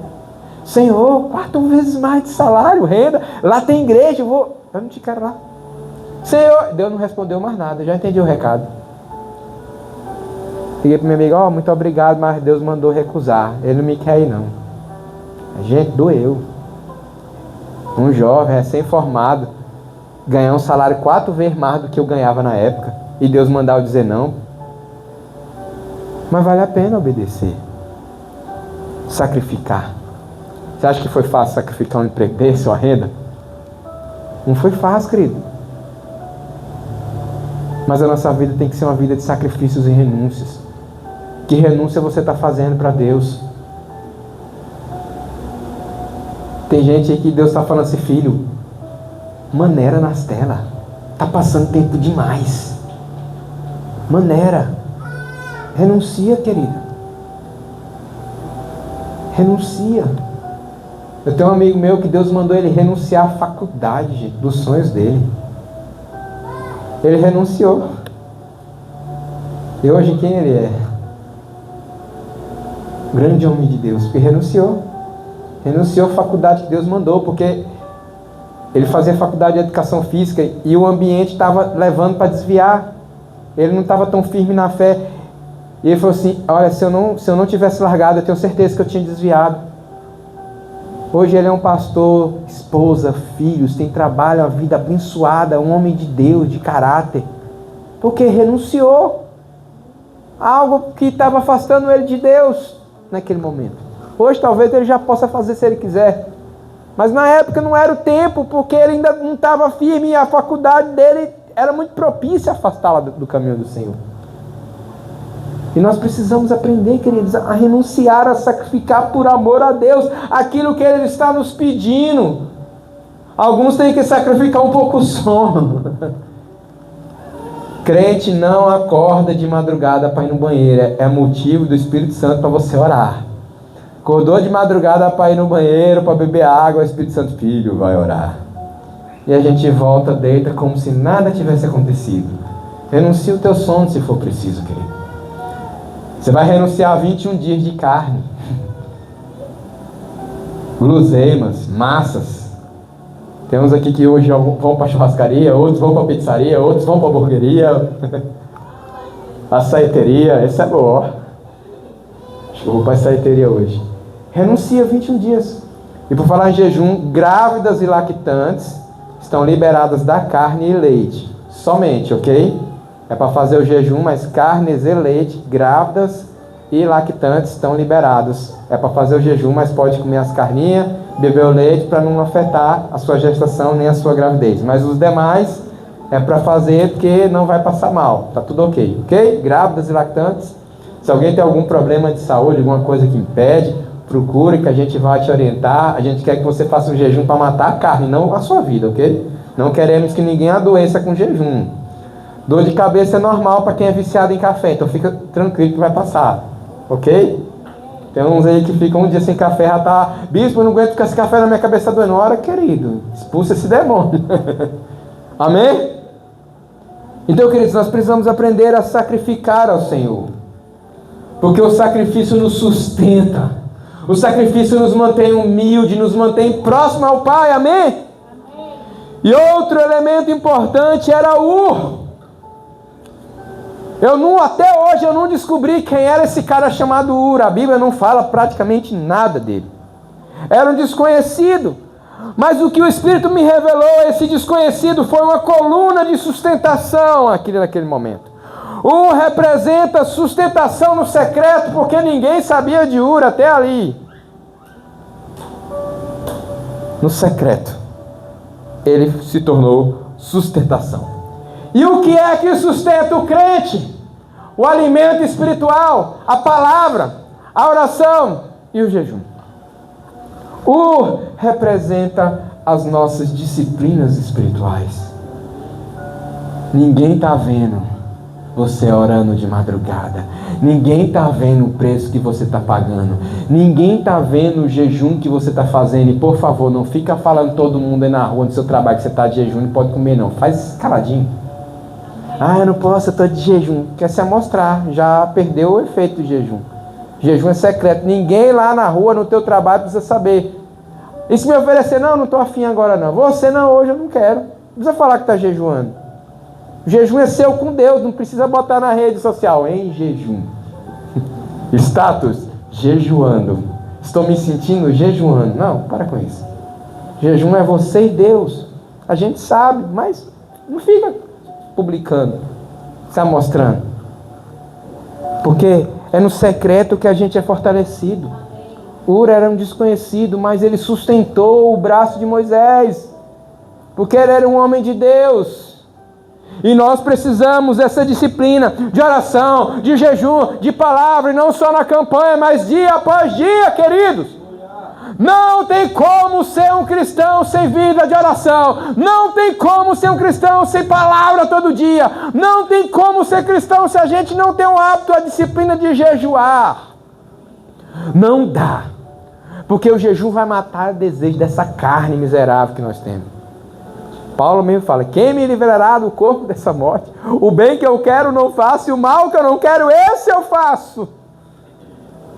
S1: Senhor, 4 vezes mais de salário, renda. Lá tem igreja, eu não te quero lá. Senhor, Deus não respondeu mais nada, eu já entendi o recado. Liguei para meu amigo, muito obrigado, mas Deus mandou recusar. Ele não me quer ir, não. Gente, doeu. Um jovem recém-formado ganhar um salário 4 vezes mais do que eu ganhava na época, e Deus mandar eu dizer não. Mas vale a pena obedecer. Sacrificar. Você acha que foi fácil sacrificar um emprego desse, uma renda? Não foi fácil, querido. Mas a nossa vida tem que ser uma vida de sacrifícios e renúncias. Que renúncia você está fazendo para Deus? Tem gente aí que Deus está falando assim, filho, maneira nas telas. Está passando tempo demais. Maneira. Renuncia, querida. Renuncia. Eu tenho um amigo meu que Deus mandou ele renunciar à faculdade, gente, dos sonhos dele. Ele renunciou. E hoje quem ele é? Grande homem de Deus, porque renunciou. Renunciou à faculdade que Deus mandou, porque ele fazia faculdade de educação física e o ambiente estava levando para desviar. Ele não estava tão firme na fé. E ele falou assim, olha, se eu não tivesse largado, eu tenho certeza que eu tinha desviado. Hoje ele é um pastor, esposa, filhos, tem trabalho, uma vida abençoada, um homem de Deus, de caráter. Porque renunciou a algo que estava afastando ele de Deus naquele momento. Hoje talvez ele já possa fazer se ele quiser. Mas na época não era o tempo, porque ele ainda não estava firme e a faculdade dele era muito propícia a afastá-la do caminho do Senhor. E nós precisamos aprender, queridos, a renunciar, a sacrificar por amor a Deus aquilo que Ele está nos pedindo. Alguns têm que sacrificar um pouco o sono. Crente não acorda de madrugada para ir no banheiro. É motivo do Espírito Santo para você orar. Acordou de madrugada para ir no banheiro, para beber água, o Espírito Santo, filho, vai orar. E a gente volta, deita como se nada tivesse acontecido. Renuncia o teu sono se for preciso, querido. Você vai renunciar a 21 dias de carne. Guloseimas, massas. Tem uns aqui que hoje vão para a churrascaria, outros vão para a pizzaria, outros vão para a hamburgueria, açaiteria. Essa é boa. Acho que eu vou para a açaiteria hoje. Renuncia 21 dias. E por falar em jejum, grávidas e lactantes estão liberadas da carne e leite. Somente, ok? É para fazer o jejum, mas carnes e leite, grávidas e lactantes estão liberados. É para fazer o jejum, mas pode comer as carninhas, beber o leite para não afetar a sua gestação nem a sua gravidez. Mas os demais é para fazer porque não vai passar mal. Tá tudo ok, ok? Grávidas e lactantes. Se alguém tem algum problema de saúde, alguma coisa que impede, procure que a gente vai te orientar. A gente quer que você faça um jejum para matar a carne, não a sua vida, ok? Não queremos que ninguém adoeça com jejum. Dor de cabeça é normal para quem é viciado em café, então fica tranquilo que vai passar, ok? Tem uns aí que ficam um dia sem café, já tá, bispo, eu não aguento ficar esse café na minha cabeça doendo. Ora, querido, expulsa esse demônio. Amém? Então, queridos, nós precisamos aprender a sacrificar ao Senhor, porque o sacrifício nos sustenta, o sacrifício nos mantém humilde, nos mantém próximo ao Pai, amém? E outro elemento importante era até hoje eu não descobri quem era esse cara chamado Ur. A Bíblia não fala praticamente nada dele. Era um desconhecido. Mas o que o Espírito me revelou, esse desconhecido, foi uma coluna de sustentação naquele momento. Ur representa sustentação no secreto, porque ninguém sabia de Ur até ali. No secreto, ele se tornou sustentação. E o que é que sustenta o crente? O alimento espiritual, a palavra, a oração e o jejum. Representa as nossas disciplinas espirituais. Ninguém está vendo você orando de madrugada. Ninguém está vendo o preço que você está pagando. Ninguém está vendo o jejum que você está fazendo. E por favor, não fica falando todo mundo aí na rua no seu trabalho que você está de jejum, não pode comer não. Faz caladinho. Eu não posso, eu estou de jejum. Quer se amostrar, já perdeu o efeito do jejum. Jejum é secreto, ninguém lá na rua, no teu trabalho precisa saber. E se me oferecer, não estou afim agora não. Você não, hoje eu não quero. Não precisa falar que está jejuando. O jejum é seu com Deus, não precisa botar na rede social, em jejum. Status, jejuando. Estou me sentindo jejuando. Não, para com isso. Jejum é você e Deus. A gente sabe, mas não fica publicando, se mostrando, porque é no secreto que a gente é fortalecido. Ur era um desconhecido, mas ele sustentou o braço de Moisés, porque ele era um homem de Deus. E nós precisamos dessa disciplina de oração, de jejum, de palavra, e não só na campanha, mas dia após dia, queridos. Não tem como ser um cristão sem vida de oração. Não tem como ser um cristão sem palavra todo dia. Não tem como ser cristão se a gente não tem o hábito, a disciplina de jejuar. Não dá. Porque o jejum vai matar o desejo dessa carne miserável que nós temos. Paulo mesmo fala, quem me livrará do corpo dessa morte? O bem que eu quero não faço, e o mal que eu não quero, esse eu faço.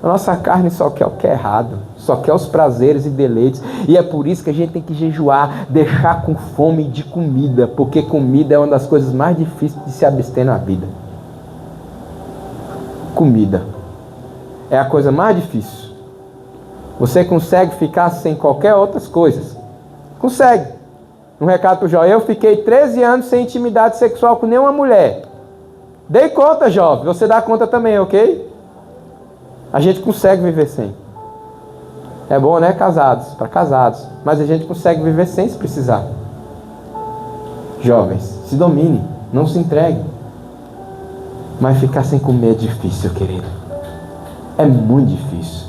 S1: A nossa carne só quer o que é errado, só quer os prazeres e deleites, e é por isso que a gente tem que jejuar, deixar com fome de comida, porque comida é uma das coisas mais difíceis de se abster na vida. Comida é a coisa mais difícil. Você consegue ficar sem qualquer outras coisas? Consegue. Um recado para o jovem, eu fiquei 13 anos sem intimidade sexual com nenhuma mulher. Dei conta, jovem, você dá conta também, ok? A gente consegue viver sem. É bom, né? Casados, para casados. Mas a gente consegue viver sem se precisar. Jovens, se dominem, não se entreguem. Mas ficar sem comer é difícil, querido. É muito difícil.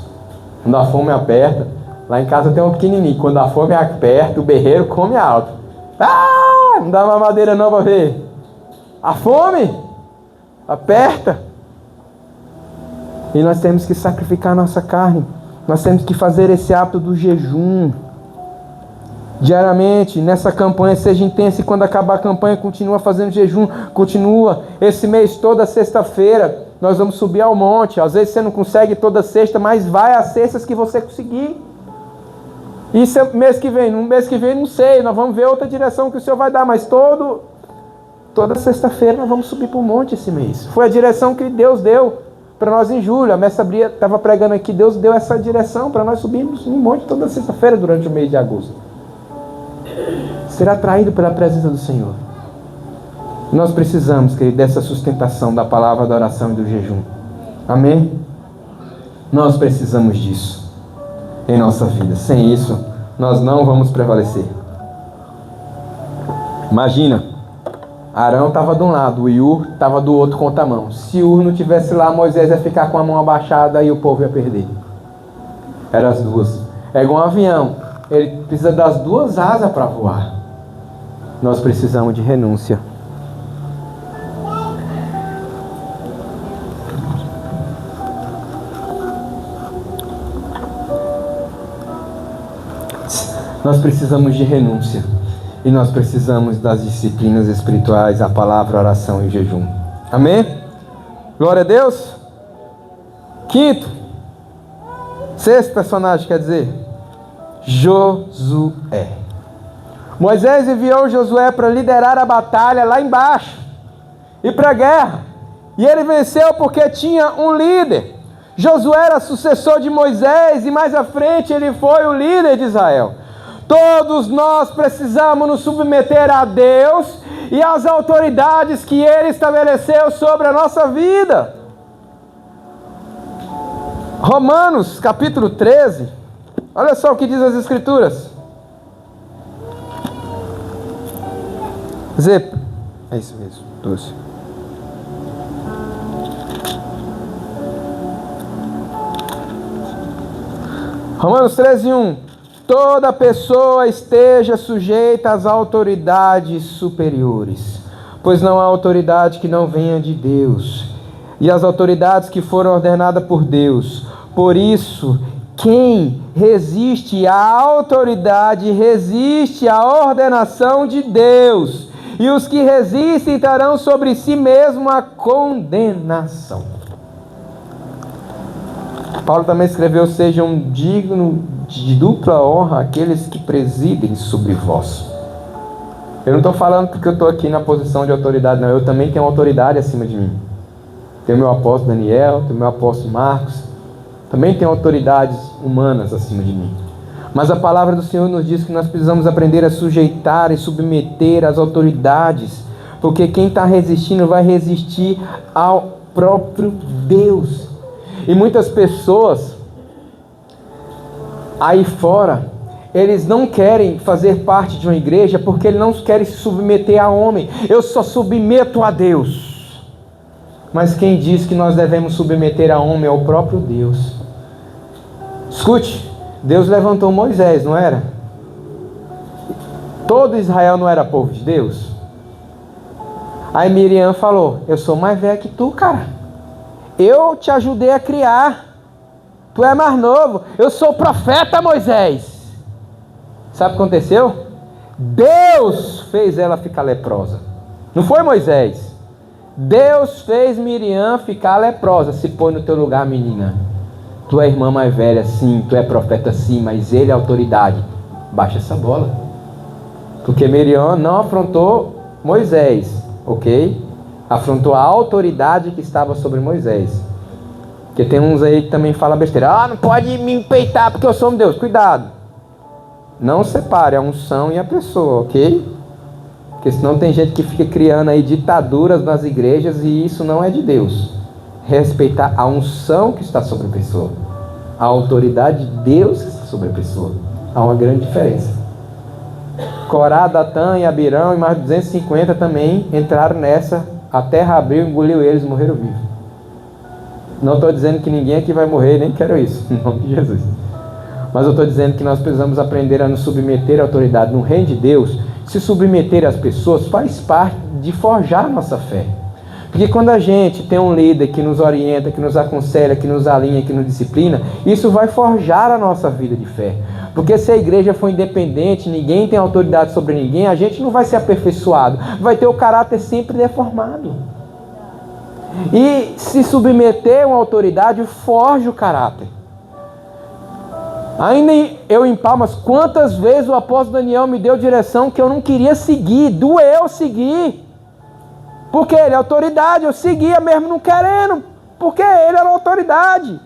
S1: Quando a fome aperta, lá em casa tem um pequenininho. Quando a fome aperta, o berreiro come alto. Ah, não dá mamadeira não para ver. A fome aperta. E nós temos que sacrificar a nossa carne. Nós temos que fazer esse hábito do jejum. Diariamente, nessa campanha, seja intensa. E quando acabar a campanha, continua fazendo jejum. Continua. Esse mês, toda sexta-feira, nós vamos subir ao monte. Às vezes você não consegue toda sexta, mas vai às sextas que você conseguir. Isso é mês que vem. No mês que vem, não sei. Nós vamos ver outra direção que o Senhor vai dar. Mas toda sexta-feira nós vamos subir para o monte esse mês. Foi a direção que Deus deu para nós em julho. A mestra Bria estava pregando aqui. Deus deu essa direção para nós subirmos no monte toda sexta-feira durante o mês de agosto. Ser atraído pela presença do Senhor. Nós precisamos, querido, dessa sustentação da palavra, da oração e do jejum. Amém? Nós precisamos disso em nossa vida. Sem isso, nós não vamos prevalecer. Imagina, Arão estava de um lado, o Ur estava do outro contra a mão. Se Ur não tivesse lá, Moisés ia ficar com a mão abaixada e o povo ia perder. Eram as duas. É igual um avião. Ele precisa das duas asas para voar. Nós precisamos de renúncia. Nós precisamos de renúncia. E nós precisamos das disciplinas espirituais, a palavra, a oração e o jejum. Amém? Glória a Deus. Quinto. Sexto personagem, quer dizer, Josué. Moisés enviou Josué para liderar a batalha lá embaixo e para a guerra. E ele venceu porque tinha um líder. Josué era sucessor de Moisés e mais à frente ele foi o líder de Israel. Todos nós precisamos nos submeter a Deus e às autoridades que Ele estabeleceu sobre a nossa vida. Romanos capítulo 13, olha só o que diz as Escrituras. É isso mesmo, 12. Romanos 13, 1. Toda pessoa esteja sujeita às autoridades superiores, pois não há autoridade que não venha de Deus, e as autoridades que foram ordenadas por Deus. Por isso, quem resiste à autoridade, resiste à ordenação de Deus, e os que resistem terão sobre si mesmo a condenação. Paulo também escreveu: sejam dignos de dupla honra aqueles que presidem sobre vós. Eu não estou falando porque eu estou aqui na posição de autoridade, não. Eu também tenho autoridade acima de mim. Tenho meu apóstolo Daniel, tenho meu apóstolo Marcos. Também tenho autoridades humanas acima de mim. Mas a palavra do Senhor nos diz que nós precisamos aprender a sujeitar e submeter as autoridades, porque quem está resistindo vai resistir ao próprio Deus. E muitas pessoas aí fora, eles não querem fazer parte de uma igreja porque eles não querem se submeter a homem. Eu só submeto a Deus. Mas quem diz que nós devemos submeter a homem é o próprio Deus. Escute, Deus levantou Moisés, não era? Todo Israel não era povo de Deus? Aí Miriam falou: eu sou mais velha que tu, cara. Eu te ajudei a criar. Tu é mais novo. Eu sou o profeta Moisés. Sabe o que aconteceu? Deus fez ela ficar leprosa. Não foi Moisés. Deus fez Miriam ficar leprosa. Se põe no teu lugar, menina. Tu é irmã mais velha, sim. Tu é profeta, sim. Mas ele é autoridade. Baixa essa bola. Porque Miriam não afrontou Moisés, ok? Afrontou a autoridade que estava sobre Moisés. Porque tem uns aí que também falam besteira. Ah, não pode me peitar porque eu sou um Deus. Cuidado. Não separe a unção e a pessoa, ok? Porque senão tem gente que fica criando aí ditaduras nas igrejas e isso não é de Deus. Respeitar a unção que está sobre a pessoa. A autoridade de Deus que está sobre a pessoa. Há uma grande diferença. Corá, Datã e Abirão e mais 250 também entraram nessa a terra abriu, engoliu eles, morreram vivos. Não estou dizendo que ninguém aqui vai morrer, nem quero isso, em nome de Jesus. Mas eu estou dizendo que nós precisamos aprender a nos submeter à autoridade. No reino de Deus, se submeter às pessoas faz parte de forjar a nossa fé. Porque quando a gente tem um líder que nos orienta, que nos aconselha, que nos alinha, que nos disciplina, isso vai forjar a nossa vida de fé. Porque se a igreja for independente, ninguém tem autoridade sobre ninguém, a gente não vai ser aperfeiçoado, vai ter o caráter sempre deformado. E se submeter a uma autoridade forja o caráter. Ainda eu em Palmas, quantas vezes o apóstolo Daniel me deu direção que eu não queria seguir, doeu seguir. Porque ele é autoridade, eu seguia mesmo não querendo, porque ele era autoridade.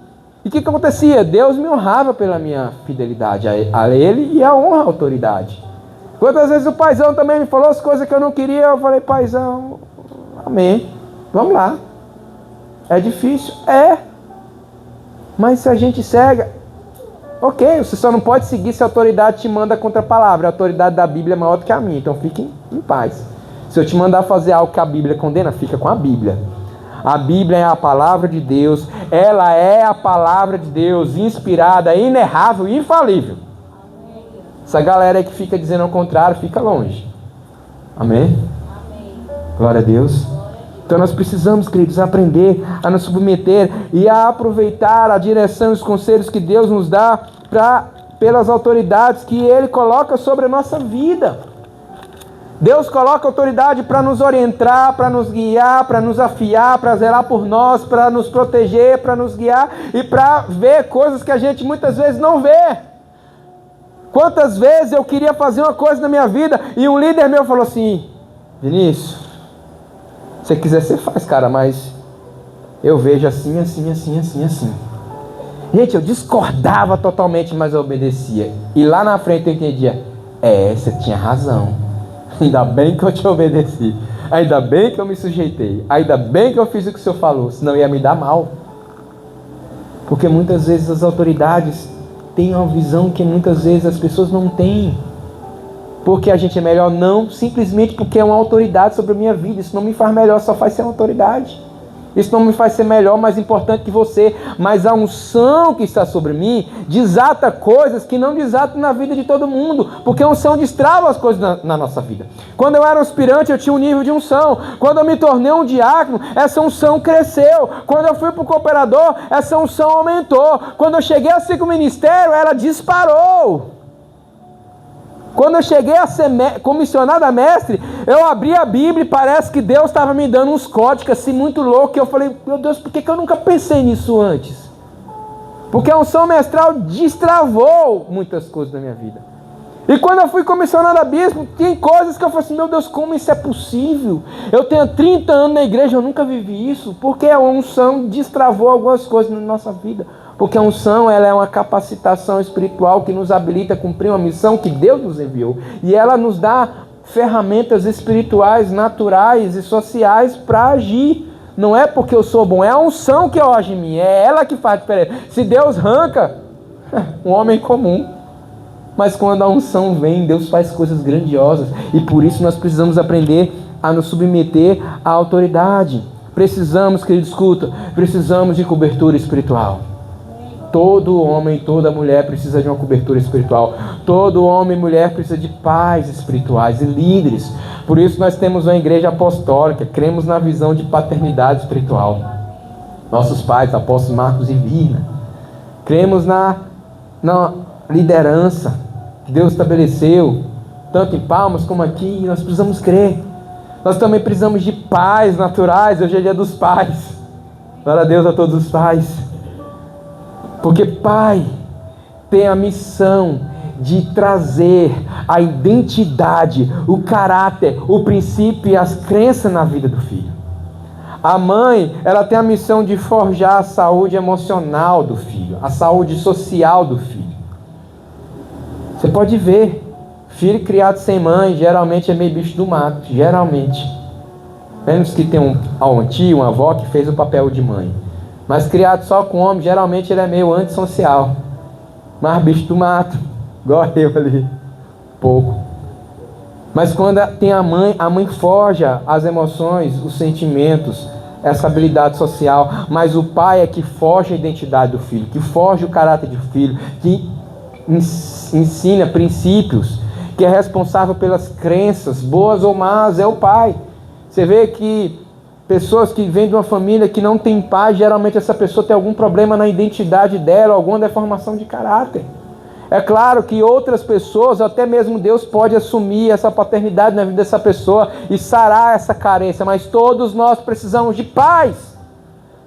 S1: E o que acontecia? Deus me honrava pela minha fidelidade a ele e a honra à autoridade. Quantas vezes o paizão também me falou as coisas que eu não queria, eu falei, paizão, amém, vamos lá. É difícil? É. Mas se a gente segue, ok, você só não pode seguir se a autoridade te manda contra a palavra. A autoridade da Bíblia é maior do que a minha, então fique em paz. Se eu te mandar fazer algo que a Bíblia condena, fica com a Bíblia. A Bíblia é a palavra de Deus, ela é a palavra de Deus, inspirada, inerrável e infalível. Essa galera aí que fica dizendo ao contrário, fica longe. Amém? Glória a Deus. Então nós precisamos, queridos, aprender a nos submeter e a aproveitar a direção e os conselhos que Deus nos dá pelas autoridades que Ele coloca sobre a nossa vida. Deus coloca autoridade para nos orientar, para nos guiar, para nos afiar, para zelar por nós, para nos proteger, para nos guiar e para ver coisas que a gente muitas vezes não vê. Quantas vezes eu queria fazer uma coisa na minha vida e um líder meu falou assim, Vinícius, se você quiser você faz, cara, mas eu vejo assim, assim, assim, assim, assim. Gente, eu discordava totalmente, mas eu obedecia. E lá na frente eu entendia, você tinha razão. Ainda bem que eu te obedeci. Ainda bem que eu me sujeitei. Ainda bem que eu fiz o que o Senhor falou. Senão ia me dar mal. Porque muitas vezes as autoridades têm uma visão que muitas vezes as pessoas não têm. Porque a gente é melhor não, simplesmente porque é uma autoridade sobre a minha vida. Isso não me faz melhor, só faz ser uma autoridade. Isso não me faz ser melhor, mais importante que você. Mas a unção que está sobre mim desata coisas que não desatam na vida de todo mundo. Porque a unção destrava as coisas na nossa vida. Quando eu era um aspirante, eu tinha um nível de unção. Quando eu me tornei um diácono, essa unção cresceu. Quando eu fui para o cooperador, essa unção aumentou. Quando eu cheguei a ser com o ministério, ela disparou. Quando eu cheguei a ser comissionado a mestre, eu abri a Bíblia e parece que Deus estava me dando uns códigos assim muito loucos. Eu falei, meu Deus, por que eu nunca pensei nisso antes? Porque a unção mestral destravou muitas coisas na minha vida. E quando eu fui comissionado a bispo, tem coisas que eu falei assim, meu Deus, como isso é possível? Eu tenho 30 anos na igreja, eu nunca vivi isso. Porque a unção destravou algumas coisas na nossa vida. Porque a unção, ela é uma capacitação espiritual que nos habilita a cumprir uma missão que Deus nos enviou. E ela nos dá ferramentas espirituais, naturais e sociais para agir. Não é porque eu sou bom, é a unção que age em mim, é ela que faz diferença. Se Deus arranca, um homem comum. Mas quando a unção vem, Deus faz coisas grandiosas. E por isso nós precisamos aprender a nos submeter à autoridade. Precisamos, querido, escuta, precisamos de cobertura espiritual. Todo homem, toda mulher precisa de uma cobertura espiritual. Todo homem e mulher precisa de pais espirituais e líderes. Por isso nós temos uma igreja apostólica, cremos na visão de paternidade espiritual. Nossos pais, apóstolos Marcos e Virna. Cremos na liderança que Deus estabeleceu, tanto em Palmas como aqui, nós precisamos crer. Nós também precisamos de pais naturais, hoje é dia dos pais. Glória a Deus a todos os pais. Porque pai tem a missão de trazer a identidade, o caráter, o princípio e as crenças na vida do filho. A mãe, ela tem a missão de forjar a saúde emocional do filho, a saúde social do filho. Você pode ver, filho criado sem mãe, geralmente é meio bicho do mato, geralmente. Menos que tem um tio, uma avó que fez o papel de mãe. Mas criado só com homem, geralmente ele é meio antissocial. Mas bicho do mato, igual eu ali, pouco. Mas quando tem a mãe forja as emoções, os sentimentos, essa habilidade social. Mas o pai é que forja a identidade do filho, que forja o caráter do filho, que ensina princípios, que é responsável pelas crenças, boas ou más, é o pai. Você vê que pessoas que vêm de uma família que não tem pai, geralmente essa pessoa tem algum problema na identidade dela, alguma deformação de caráter. É claro que outras pessoas, até mesmo Deus, pode assumir essa paternidade na vida dessa pessoa e sarar essa carência, mas todos nós precisamos de pais.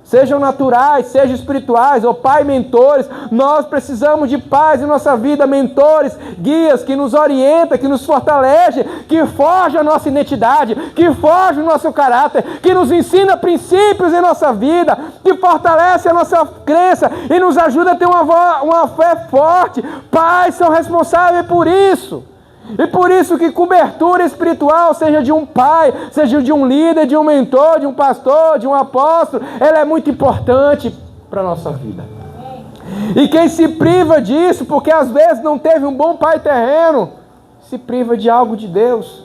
S1: Sejam naturais, sejam espirituais, ou pai, mentores. Nós precisamos de pais em nossa vida, mentores, guias que nos orientam, que nos fortalecem, que forjam a nossa identidade, que forjam o nosso caráter, que nos ensina princípios em nossa vida, que fortalece a nossa crença e nos ajuda a ter uma fé forte. Pais são responsáveis por isso. E por isso que cobertura espiritual, seja de um pai, seja de um líder, de um mentor, de um pastor, de um apóstolo, ela é muito importante para a nossa vida. E quem se priva disso, porque às vezes não teve um bom pai terreno, se priva de algo de Deus.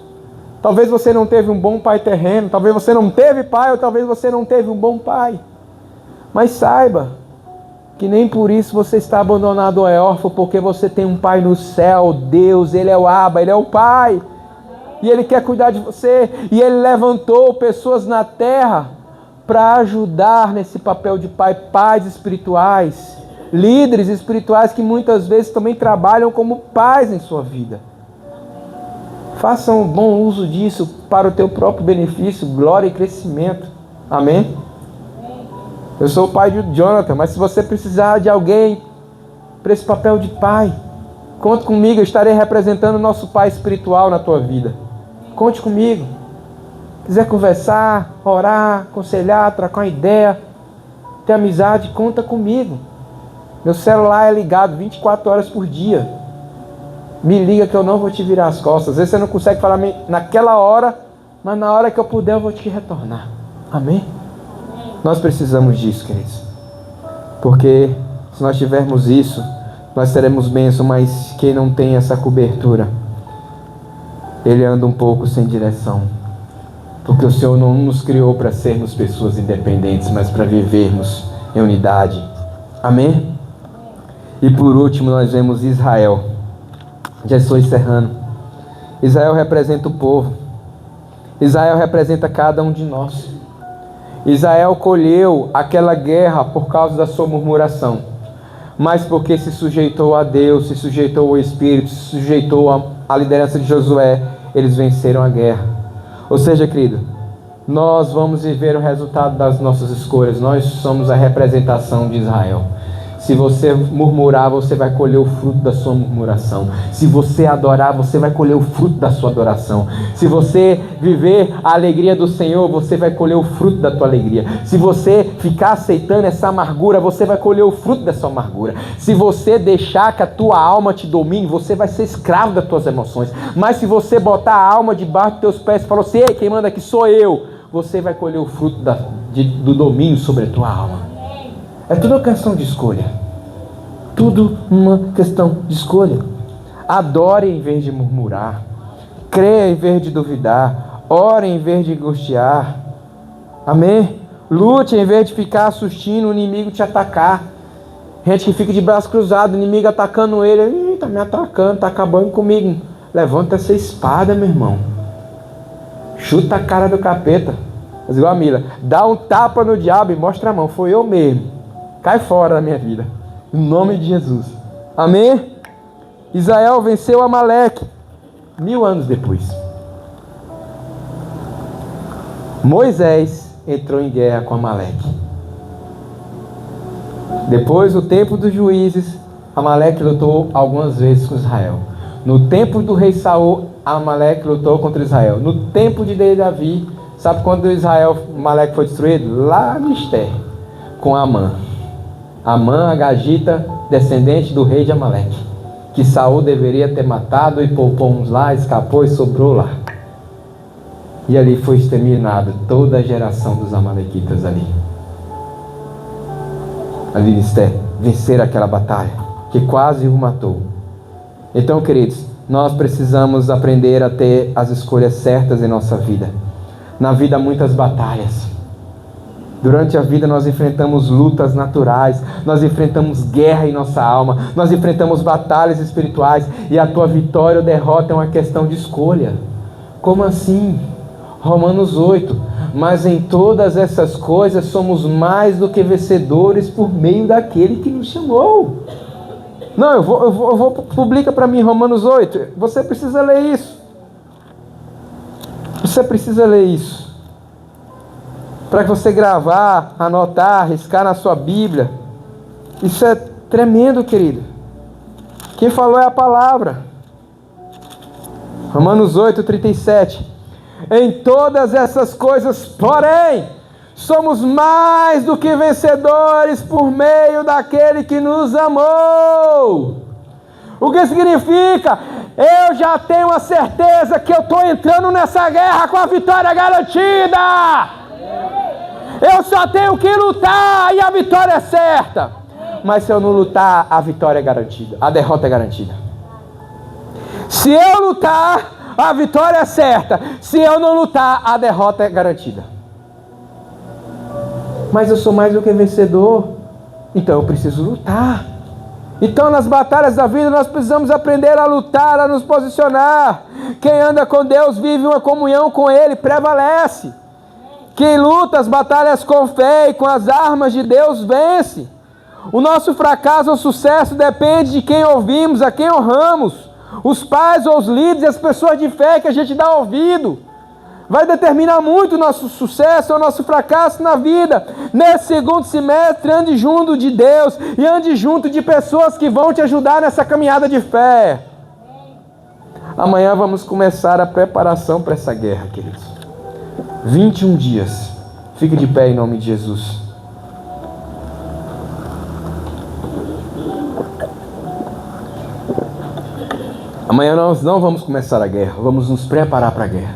S1: Talvez você não teve um bom pai terreno, talvez você não teve pai, ou talvez você não teve um bom pai. Mas saiba que nem por isso você está abandonado ou é órfão, porque você tem um pai no céu, Deus, Ele é o Abba, Ele é o Pai, e Ele quer cuidar de você, e Ele levantou pessoas na terra para ajudar nesse papel de pai, pais espirituais, líderes espirituais que muitas vezes também trabalham como pais em sua vida. Faça um bom uso disso para o teu próprio benefício, glória e crescimento. Amém? Eu sou o pai de Jonathan, mas se você precisar de alguém para esse papel de pai, conte comigo, eu estarei representando o nosso pai espiritual na tua vida. Conte comigo. Quiser conversar, orar, aconselhar, trocar uma ideia, ter amizade, conta comigo. Meu celular é ligado 24 horas por dia. Me liga que eu não vou te virar as costas. Às vezes você não consegue falar naquela hora, mas na hora que eu puder eu vou te retornar. Amém? Nós precisamos disso, queridos. Porque se nós tivermos isso, nós teremos bênção, mas quem não tem essa cobertura, ele anda um pouco sem direção. Porque o Senhor não nos criou para sermos pessoas independentes, mas para vivermos em unidade. Amém? E por último nós vemos Israel. Já estou encerrando. Israel representa o povo. Israel representa cada um de nós. Israel colheu aquela guerra por causa da sua murmuração, mas porque se sujeitou a Deus, se sujeitou ao Espírito, se sujeitou à liderança de Josué, eles venceram a guerra. Ou seja, querido, nós vamos viver o resultado das nossas escolhas. Nós somos a representação de Israel. Se você murmurar, você vai colher o fruto da sua murmuração. Se você adorar, você vai colher o fruto da sua adoração. Se você viver a alegria do Senhor, você vai colher o fruto da tua alegria. Se você ficar aceitando essa amargura, você vai colher o fruto dessa amargura. Se você deixar que a tua alma te domine, você vai ser escravo das tuas emoções. Mas se você botar a alma debaixo dos teus pés e falar assim: ei, quem manda aqui sou eu, você vai colher o fruto do domínio sobre a tua alma. É tudo uma questão de escolha. Tudo uma questão de escolha. Adore em vez de murmurar. Creia em vez de duvidar. Ore em vez de angustiar. Amém? Lute em vez de ficar assistindo o inimigo te atacar. Gente que fica de braço cruzado, o inimigo atacando ele. Está me atacando, está acabando comigo. Levanta essa espada, meu irmão. Chuta a cara do capeta. Mas igual a Mila. Dá um tapa no diabo e mostra a mão. Foi eu mesmo. Cai fora da minha vida. Em nome de Jesus. Amém? Israel venceu Amaleque 1000 anos depois. Moisés entrou em guerra com Amaleque. Depois do tempo dos juízes, Amaleque lutou algumas vezes com Israel. No tempo do rei Saul, Amaleque lutou contra Israel. No tempo de Davi, sabe quando Amaleque foi destruído? Lá no Ester, com Amã. Amã, agagita, descendente do rei de Amaleque, que Saul deveria ter matado e poupou uns lá, escapou e sobrou lá. E ali foi exterminado toda a geração dos amalequitas ali. Ali em Ester, venceram aquela batalha, que quase o matou. Então, queridos, nós precisamos aprender a ter as escolhas certas em nossa vida. Na vida há muitas batalhas. Durante a vida nós enfrentamos lutas naturais, nós enfrentamos guerra em nossa alma, nós enfrentamos batalhas espirituais, e a tua vitória ou derrota é uma questão de escolha. Como assim? Romanos 8, mas em todas essas coisas somos mais do que vencedores por meio daquele que nos chamou. Não, eu vou publica para mim Romanos 8, você precisa ler isso. Você precisa ler isso. Para você gravar, anotar, riscar na sua Bíblia. Isso é tremendo, querido. Quem falou é a palavra. Romanos 8, 37. Em todas essas coisas, porém, somos mais do que vencedores por meio daquele que nos amou. O que significa? Eu já tenho a certeza que eu estou entrando nessa guerra com a vitória garantida. Eu só tenho que lutar e a vitória é certa. Mas se eu não lutar, a vitória é garantida. A derrota é garantida. Se eu lutar, a vitória é certa. Se eu não lutar, a derrota é garantida. Mas eu sou mais do que vencedor. Então eu preciso lutar. Então nas batalhas da vida nós precisamos aprender a lutar, a nos posicionar. Quem anda com Deus vive uma comunhão com Ele, prevalece. Quem luta as batalhas com fé e com as armas de Deus vence. O nosso fracasso ou sucesso depende de quem ouvimos, a quem honramos. Os pais ou os líderes, as pessoas de fé que a gente dá ouvido. Vai determinar muito o nosso sucesso ou o nosso fracasso na vida. Nesse segundo semestre, ande junto de Deus e ande junto de pessoas que vão te ajudar nessa caminhada de fé. Amanhã vamos começar a preparação para essa guerra, queridos. 21 dias. Fique de pé em nome de Jesus. Amanhã nós não vamos começar a guerra, vamos nos preparar para a guerra.